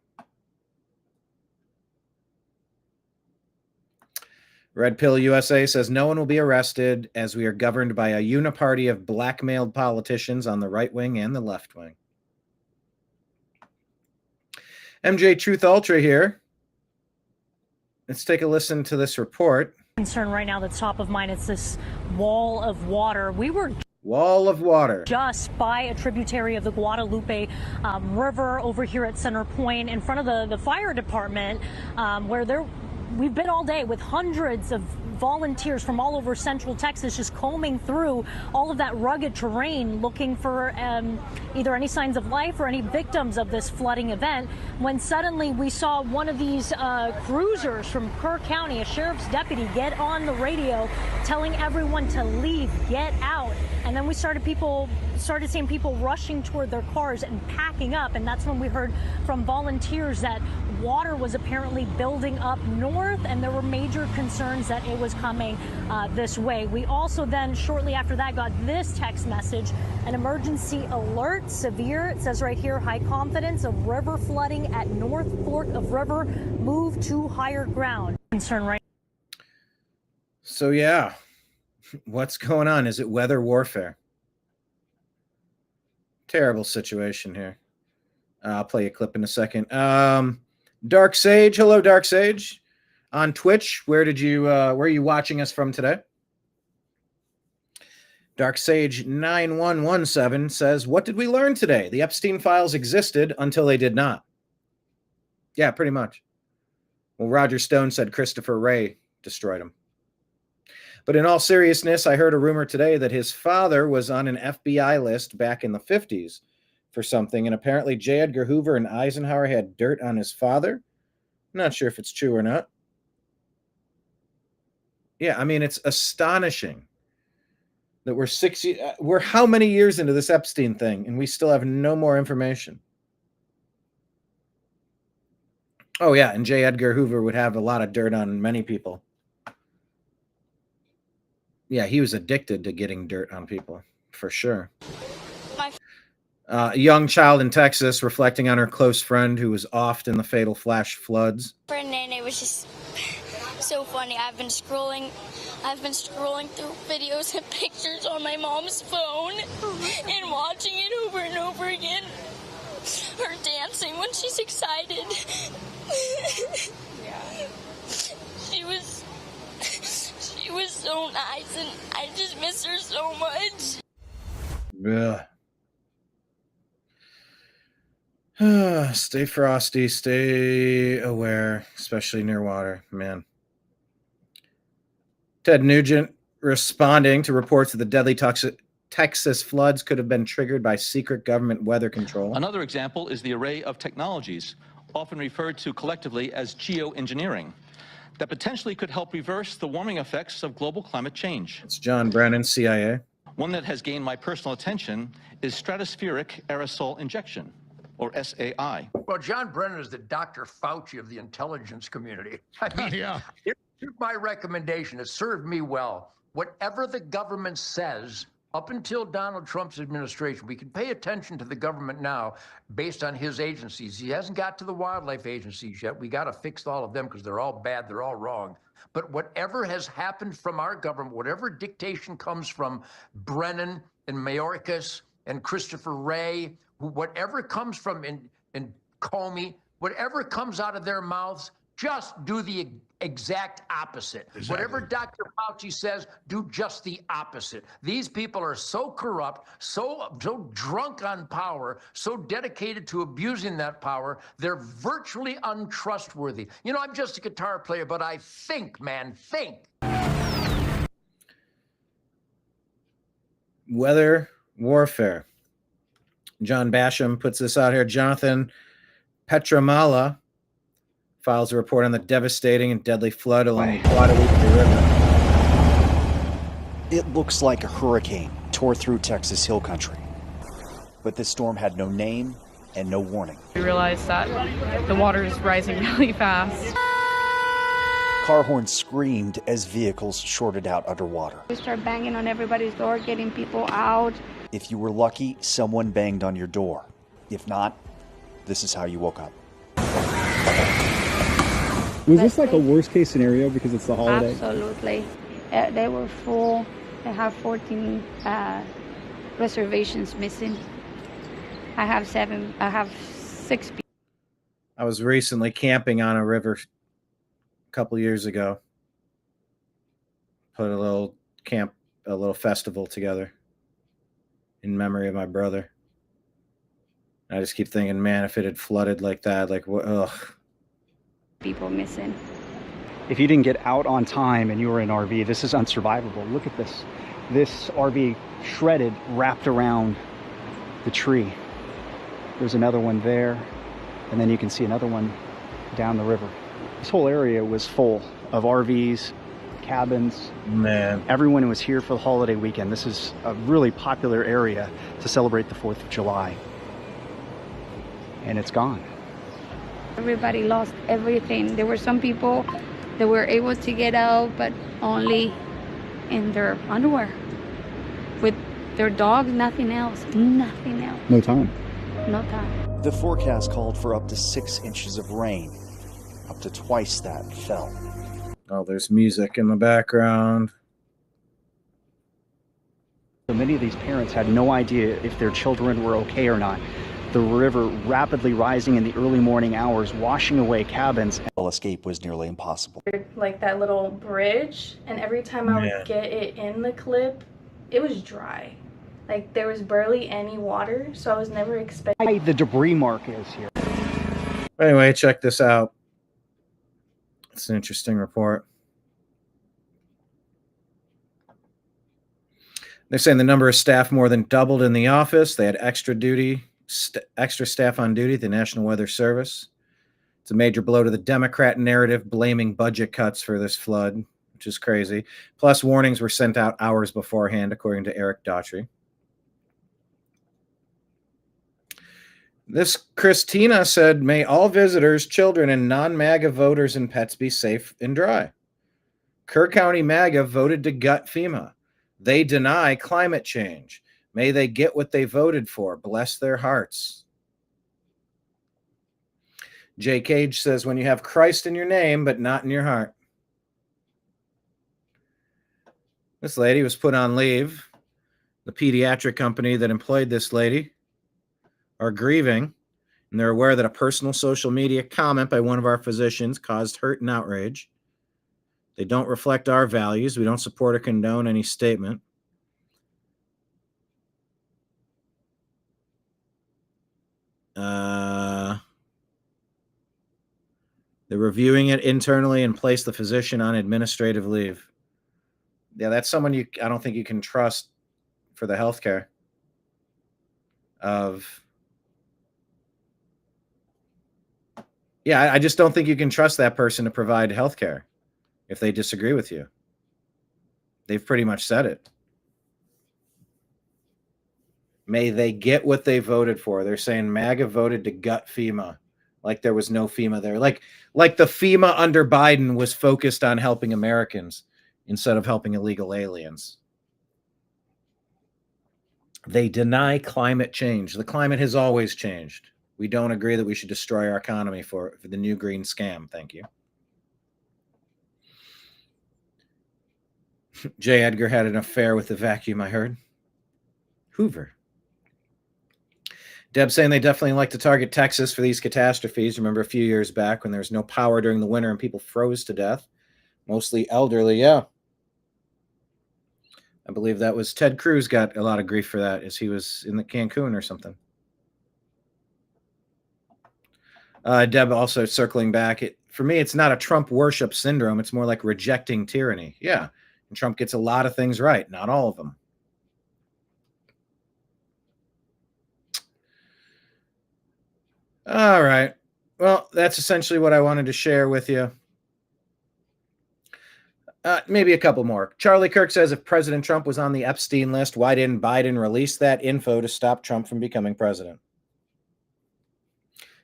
Red Pill USA says no one will be arrested as we are governed by a uniparty of blackmailed politicians on the right wing and the left wing. MJ Truth Ultra here. Let's take a listen to this report. Concern right now that's top of mind. It's this wall of water. We were wall of water just by a tributary of the Guadalupe River over here at Center Point in front of the fire department, where we've been all day with hundreds of volunteers from all over Central Texas just combing through all of that rugged terrain looking for either any signs of life or any victims of this flooding event, when suddenly we saw one of these cruisers from Kerr County, a sheriff's deputy, get on the radio telling everyone to leave, get out. And then we started seeing people rushing toward their cars and packing up, and that's when we heard from volunteers that water was apparently building up north, and there were major concerns that it was coming this way. We also then, shortly after that, got this text message: an emergency alert, severe. It says right here, high confidence of river flooding at North Fork of River, move to higher ground. Concern right. So yeah, what's going on? Is it weather warfare? Terrible situation here. I'll play a clip in a second. Dark Sage, hello, Dark Sage, on Twitch. Where are you watching us from today? Dark Sage 9117 says, "What did we learn today? The Epstein files existed until they did not." Yeah, pretty much. Well, Roger Stone said Christopher Wray destroyed them. But in all seriousness, I heard a rumor today that his father was on an FBI list back in the 50s for something, and apparently J. Edgar Hoover and Eisenhower had dirt on his father. I'm not sure if it's true or not. Yeah, I mean, it's astonishing that we're how many years into this Epstein thing, and we still have no more information. Oh, yeah, and J. Edgar Hoover would have a lot of dirt on many people. Yeah, he was addicted to getting dirt on people, for sure. A young child in Texas reflecting on her close friend who was offed in the fatal flash floods. And it was just so funny. I've been scrolling through videos and pictures on my mom's phone and watching it over and over again. Her dancing when she's excited. Yeah. She was so nice, and I just miss her so much. Yeah. Stay frosty, stay aware, especially near water, man. Ted Nugent responding to reports that the deadly Texas floods could have been triggered by secret government weather control. Another example is the array of technologies, often referred to collectively as geoengineering, that potentially could help reverse the warming effects of global climate change. It's John Brennan, CIA. One that has gained my personal attention is stratospheric aerosol injection, or SAI. Well, John Brennan is the Dr. Fauci of the intelligence community. I mean, Yeah. Here's my recommendation. It served me well. Whatever the government says, up until Donald Trump's administration, we can pay attention to the government now based on his agencies. He hasn't got to the wildlife agencies yet. We got to fix all of them because they're all bad. They're all wrong. But whatever has happened from our government, whatever dictation comes from Brennan and Mayorkas and Christopher Wray, whatever comes from and Comey, whatever comes out of their mouths, Just do the exact opposite. Exactly. Whatever Dr. Fauci says, do just the opposite. These people are so corrupt, so drunk on power, so dedicated to abusing that power, they're virtually untrustworthy. You know, I'm just a guitar player, but I think, man, think. Weather warfare. John Basham puts this out here. Jonathan Petramala files a report on the devastating and deadly flood along the Guadalupe River. It looks like a hurricane tore through Texas Hill Country. But this storm had no name and no warning. We realized that the water is rising really fast. Car horns screamed as vehicles shorted out underwater. We start banging on everybody's door, getting people out. If you were lucky, someone banged on your door. If not, this is how you woke up. Was this like a worst case scenario because it's the holiday? Absolutely. They were full. They have 14 reservations missing. I have 6 people. I was recently camping on a river a couple years ago. Put a little festival together in memory of my brother. I just keep thinking, man, if it had flooded like that, like what? Ugh. People missing. If you didn't get out on time and you were in an RV, this is unsurvivable. Look at this. This RV shredded, wrapped around the tree. There's another one there, and then you can see another one down the river. This whole area was full of RVs, cabins. Man. Everyone who was here for the holiday weekend. This is a really popular area to celebrate the 4th of July. And it's gone. Everybody lost everything. There were some people that were able to get out, but only in their underwear. With their dogs, nothing else. Nothing else. No time. No time. The forecast called for up to 6 inches of rain. Up to twice that fell. Oh, there's music in the background. So many of these parents had no idea if their children were okay or not. The river rapidly rising in the early morning hours, washing away cabins. Escape was nearly impossible. Like that little bridge, and every time I would get it in the clip, it was dry. Like there was barely any water, so I was never expecting. The debris mark is here. Anyway, check this out. It's an interesting report. They're saying the number of staff more than doubled in the office. They had extra staff on duty at the National Weather Service. It's a major blow to the Democrat narrative blaming budget cuts for this flood, which is crazy. Plus, warnings were sent out hours beforehand, according to Eric Daughtry. This Christina said, may all visitors, children, and non-MAGA voters and pets be safe and dry. Kerr County MAGA voted to gut FEMA. They deny climate change. May they get what they voted for. Bless their hearts. Jay Cage says, when you have Christ in your name, but not in your heart. This lady was put on leave. The pediatric company that employed this lady are grieving, and they're aware that a personal social media comment by one of our physicians caused hurt and outrage. They don't reflect our values. We don't support or condone any statement. They're reviewing it internally and place the physician on administrative leave. Yeah, that's someone I don't think you can trust for the healthcare of. Yeah, I just don't think you can trust that person to provide healthcare if they disagree with you. They've pretty much said it. May they get what they voted for. They're saying MAGA voted to gut FEMA, like there was no FEMA there. Like the FEMA under Biden was focused on helping Americans instead of helping illegal aliens. They deny climate change. The climate has always changed. We don't agree that we should destroy our economy for the new green scam. Thank you. J. Edgar had an affair with the vacuum, I heard. Hoover. Deb saying they definitely like to target Texas for these catastrophes. Remember a few years back when there was no power during the winter and people froze to death, mostly elderly. Yeah. I believe that was Ted Cruz got a lot of grief for that as he was in the Cancun or something. Deb also circling back. For me, it's not a Trump worship syndrome. It's more like rejecting tyranny. Yeah. And Trump gets a lot of things right, not all of them. All right. Well, that's essentially what I wanted to share with you. Maybe a couple more. Charlie Kirk says, if President Trump was on the Epstein list, why didn't Biden release that info to stop Trump from becoming president?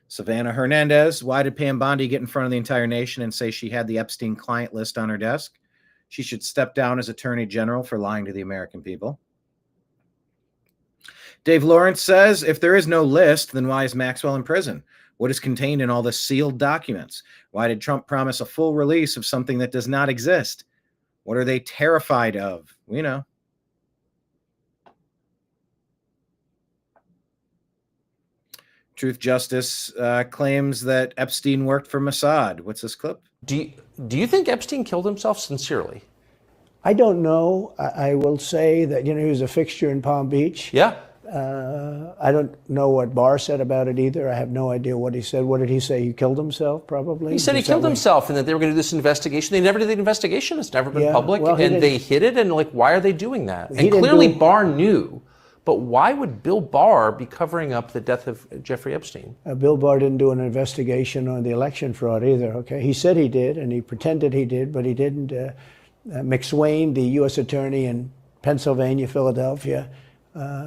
Savannah Hernandez, why did Pam Bondi get in front of the entire nation and say she had the Epstein client list on her desk? She should step down as Attorney General for lying to the American people. Dave Lawrence says, if there is no list, then why is Maxwell in prison? What is contained in all the sealed documents? Why did Trump promise a full release of something that does not exist? What are they terrified of? We know. Truth Justice claims that Epstein worked for Mossad. What's this clip? Do you think Epstein killed himself sincerely? I don't know. I will say that, he was a fixture in Palm Beach. Yeah. I don't know what Barr said about it either. I have no idea what he said. What did he say? He killed himself, probably? He said he killed himself and that they were going to do this investigation. They never did the investigation. It's never been public. Well, and they hid it. And why are they doing that? And clearly Barr knew. But why would Bill Barr be covering up the death of Jeffrey Epstein? Bill Barr didn't do an investigation on the election fraud either, okay? He said he did, and he pretended he did, but he didn't. McSwain, the U.S. attorney in Pennsylvania, Philadelphia,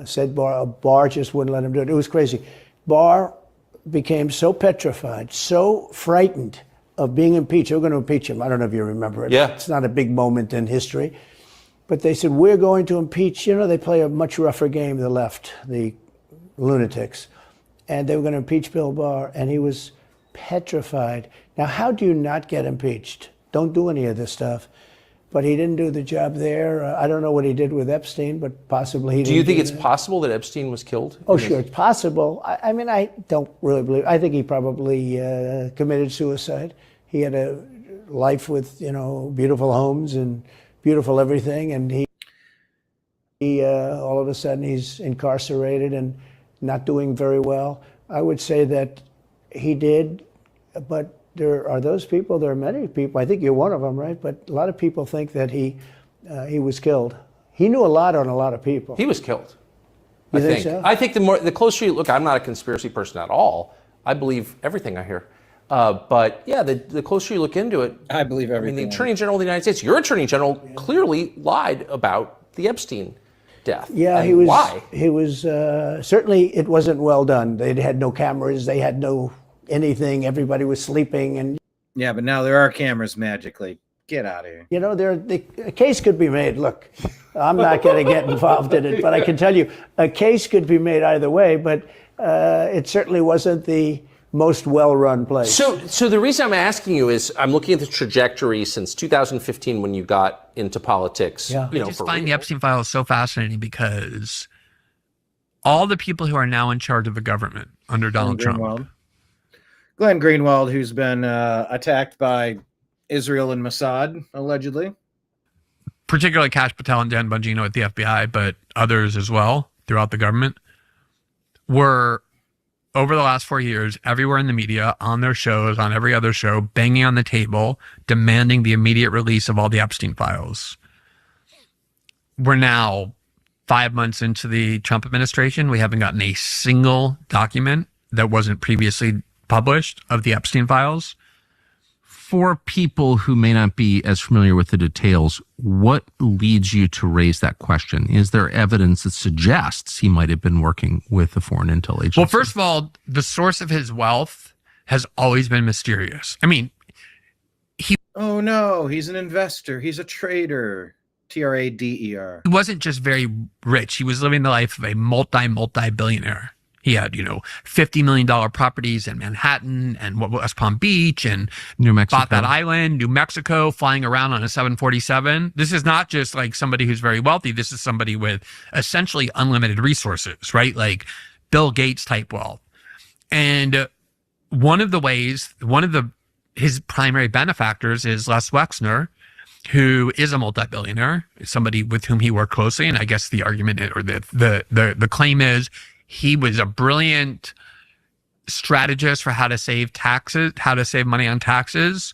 said Barr just wouldn't let him do it. It was crazy. Barr became so petrified, so frightened of being impeached. They were going to impeach him. I don't know if you remember it. Yeah. It's not a big moment in history. But they said, we're going to impeach. They play a much rougher game, the left, the lunatics. And they were going to impeach Bill Barr, and he was petrified. Now, how do you not get impeached? Don't do any of this stuff. But he didn't do the job there. I don't know what he did with Epstein, but possibly he didn't. Do you think it's possible that Epstein was killed? Oh, sure, it's possible. I mean, I don't really believe. I think he probably committed suicide. He had a life with, beautiful homes and beautiful everything, and he all of a sudden he's incarcerated and not doing very well. I would say that he did, but there are those people, there are many people, I think you're one of them, right? But a lot of people think that he was killed. He knew a lot on a lot of people. He was killed. You think so? I think the closer you look, I'm not a conspiracy person at all. I believe everything I hear. But yeah, the closer you look into it, I believe everything. I mean, the Attorney General of the United States, your Attorney General, clearly lied about the Epstein death. Yeah, and he was. Why? He was certainly. It wasn't well done. They had no cameras. They had no anything. Everybody was sleeping, and yeah, but now there are cameras magically. Get out of here. A case could be made. Look, I'm not going to get involved in it, but I can tell you a case could be made either way. But it certainly wasn't the most well-run place. So the reason I'm asking you is I'm looking at the trajectory since 2015 when you got into politics. Yeah. I just find the Epstein files so fascinating because all the people who are now in charge of the government under Donald Trump. Glenn Greenwald, who's been attacked by Israel and Mossad, allegedly. Particularly Cash Patel and Dan Bongino at the FBI, but others as well throughout the government, were over the last 4 years, everywhere in the media, on their shows, on every other show, banging on the table, demanding the immediate release of all the Epstein files. We're now 5 months into the Trump administration. We haven't gotten a single document that wasn't previously published of the Epstein files. For people who may not be as familiar with the details, what leads you to raise that question? Is there evidence that suggests he might have been working with the foreign intel agency? Well, first of all, the source of his wealth has always been mysterious. I mean, oh no, he's an investor. He's a trader. Trader. He wasn't just very rich. He was living the life of a multi-billionaire. He had, $50 million properties in Manhattan and West Palm Beach and New Mexico. Bought that island, New Mexico, flying around on a 747. This is not just like somebody who's very wealthy. This is somebody with essentially unlimited resources, right? Like Bill Gates type wealth. And his primary benefactors is Les Wexner, who is a multi-billionaire, somebody with whom he worked closely. And I guess the argument or the claim is he was a brilliant strategist for how to save taxes, how to save money on taxes.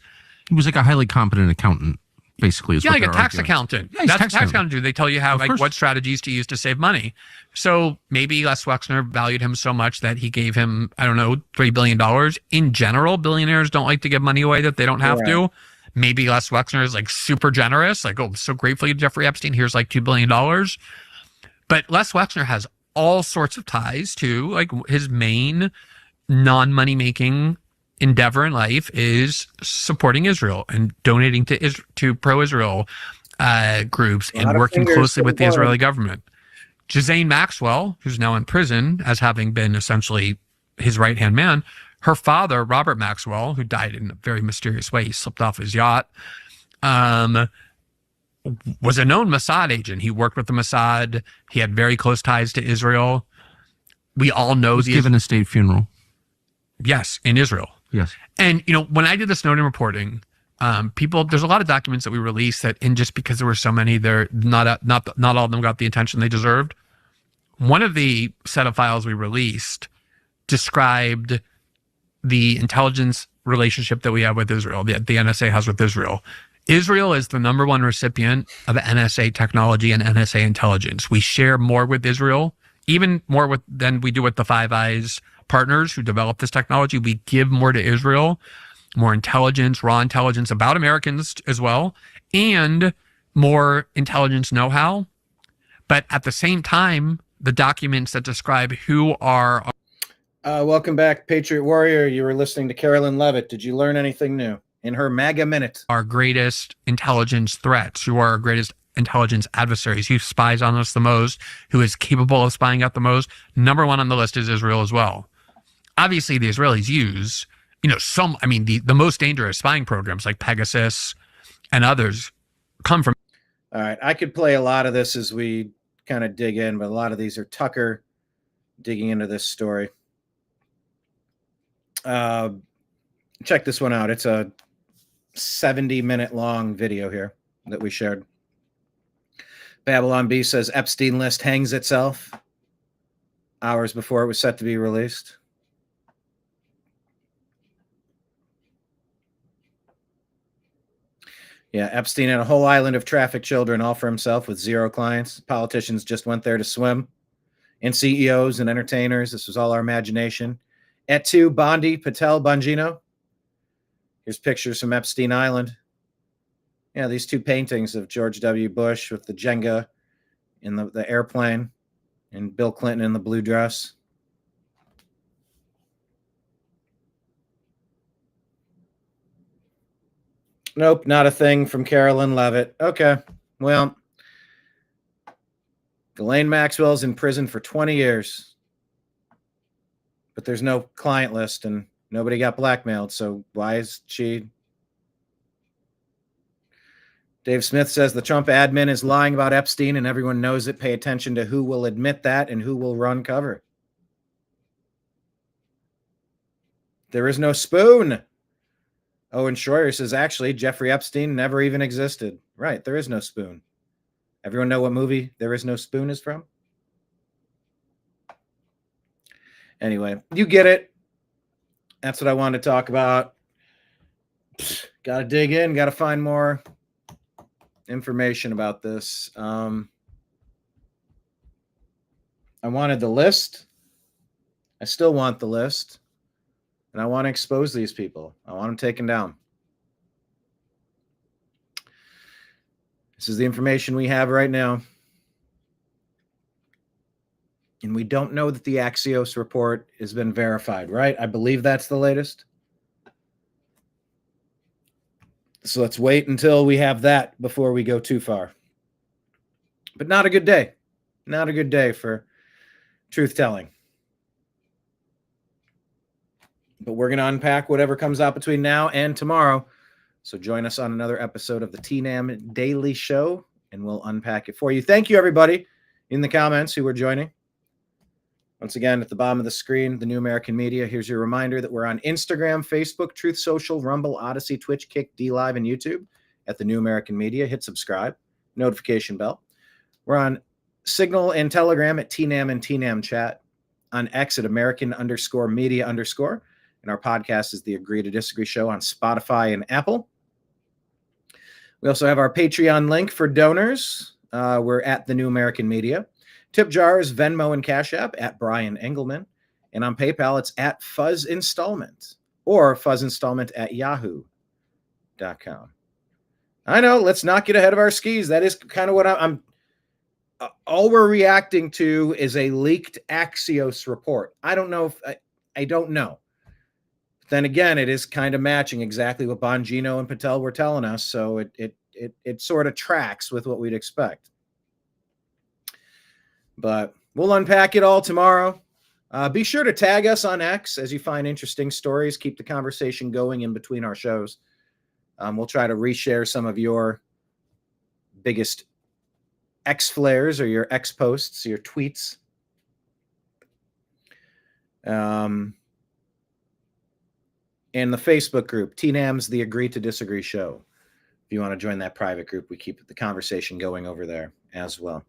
He was like a highly competent accountant, basically. Is Yeah, what like a they're tax arguing. accountant. Yeah, he's That's tax what tax accountant. accountants do. They tell you how, Of like, course. what strategies to use to save money. So maybe Les Wexner valued him so much that he gave him, I don't know, $3 billion. In general, billionaires don't like to give money away that they don't have to. Maybe Les Wexner is like super generous. Like, oh, so grateful to Jeffrey Epstein. Here's like $2 billion. But Les Wexner has all sorts of ties to, like, his main non-money making endeavor in life is supporting Israel and donating to pro-Israel groups and working closely with the Israeli government. Ghislaine Maxwell, who's now in prison as having been essentially his right-hand man, her father, Robert Maxwell, who died in a very mysterious way, he slipped off his yacht, was a known Mossad agent. He worked with the Mossad. He had very close ties to Israel. We all know He was given a state funeral. Yes, in Israel. Yes. And, you know, when I did the Snowden reporting, there's a lot of documents that we released that, and just because there were so many, they're not all of them got the attention they deserved. One of the set of files we released described the intelligence relationship that we have with Israel, that the NSA has with Israel. Israel is the number one recipient of NSA technology and NSA intelligence. We share more with Israel, even more than we do with the Five Eyes partners who develop this technology. We give more to Israel, more intelligence, raw intelligence about Americans as well, and more intelligence know-how. But at the same time, the documents that describe who are... Welcome back, Patriot Warrior. You were listening to Carolyn Levitt. Did you learn anything new in her MAGA Minute? Our greatest intelligence threats, who are our greatest intelligence adversaries, who spies on us the most, who is capable of spying out the most. Number one on the list is Israel as well. Obviously, the Israelis use, the most dangerous spying programs like Pegasus and others come from... All right, I could play a lot of this as we kind of dig in, but a lot of these are Tucker digging into this story. Check this one out. It's a 70-minute long video here that we shared. Babylon B says Epstein list hangs itself hours before it was set to be released. Yeah, Epstein had a whole island of trafficked children all for himself with 0 clients. Politicians just went there to swim. And CEOs and entertainers. This was all our imagination. At 2, Bondi, Patel, Bongino. Here's pictures from Epstein Island. Yeah, these 2 paintings of George W. Bush with the Jenga in the airplane and Bill Clinton in the blue dress. Nope, not a thing from Carolyn Levitt. Okay, well, Ghislaine Maxwell's in prison for 20 years. But there's no client list and nobody got blackmailed. So why is she? Dave Smith says the Trump admin is lying about Epstein and everyone knows it. Pay attention to who will admit that and who will run cover. There is no spoon. Owen Schroyer says, actually, Jeffrey Epstein never even existed. Right, there is no spoon. Everyone know what movie There Is No Spoon is from? Anyway, you get it. That's what I wanted to talk about. Got to dig in. Got to find more information about this. I wanted the list. I still want the list. And I want to expose these people. I want them taken down. This is the information we have right now. And we don't know that the Axios report has been verified, right? I believe that's the latest. So let's wait until we have that before we go too far. But not a good day. Not a good day for truth-telling. But we're going to unpack whatever comes out between now and tomorrow. So join us on another episode of the TNAM Daily Show, and we'll unpack it for you. Thank you, everybody, in the comments who were joining. Once again, at the bottom of the screen, the New American Media. Here's your reminder that we're on Instagram, Facebook, Truth Social, Rumble, Odysee, Twitch, Kick, DLive, and YouTube at the New American Media. Hit subscribe, notification bell. We're on Signal and Telegram at TNAM and TNAM Chat, on X at American_media_. And our podcast is the Agree to Disagree Show on Spotify and Apple. We also have our Patreon link for donors. We're at the New American Media. Tip jar is Venmo and Cash App at Brian Engelman. And on PayPal, it's at Fuzz Installment or fuzzinstallment@yahoo.com. I know, let's not get ahead of our skis. That is kind of what I'm all we're reacting to is a leaked Axios report. I don't know if I don't know. Then again, it is kind of matching exactly what Bongino and Patel were telling us, so it sort of tracks with what we'd expect. But we'll unpack it all tomorrow. Be sure to tag us on X as you find interesting stories. Keep the conversation going in between our shows. We'll try to reshare some of your biggest X flares or your X posts, your tweets. And the Facebook group, TNAM's The Agree to Disagree Show. If you want to join that private group, we keep the conversation going over there as well.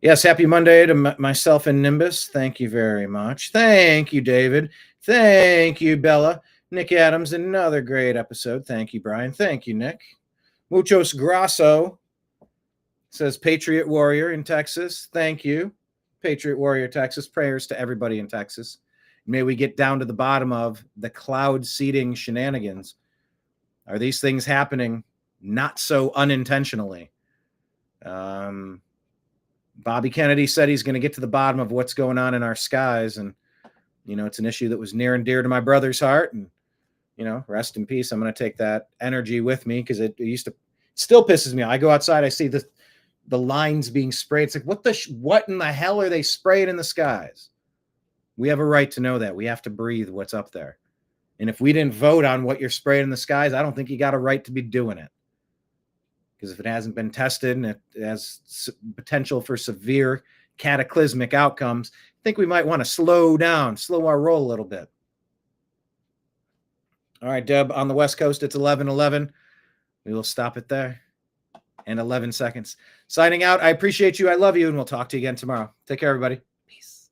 Yes, happy Monday to myself and Nimbus. Thank you very much. Thank you, David. Thank you, Bella. Nick Adams, another great episode. Thank you, Brian. Thank you, Nick. Muchos grasso says Patriot Warrior in Texas. Thank you, Patriot Warrior, Texas. Prayers to everybody in Texas. May we get down to the bottom of the cloud seeding shenanigans. Are these things happening not so unintentionally? Bobby Kennedy said he's going to get to the bottom of what's going on in our skies. And, you know, it's an issue that was near and dear to my brother's heart. And, you know, rest in peace. I'm going to take that energy with me because it still pisses me off. I go outside, I see the lines being sprayed. It's like, what in the hell are they spraying in the skies? We have a right to know that. We have to breathe what's up there. And if we didn't vote on what you're spraying in the skies, I don't think you got a right to be doing it. Because if it hasn't been tested and it has potential for severe cataclysmic outcomes, I think we might want to slow our roll a little bit. All right, Deb, on the West Coast, it's 11:11. We will stop it there. And 11 seconds. Signing out. I appreciate you. I love you. And we'll talk to you again tomorrow. Take care, everybody. Peace.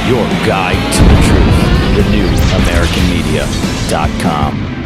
Your guide to the truth. TheNewAmericanMedia.com.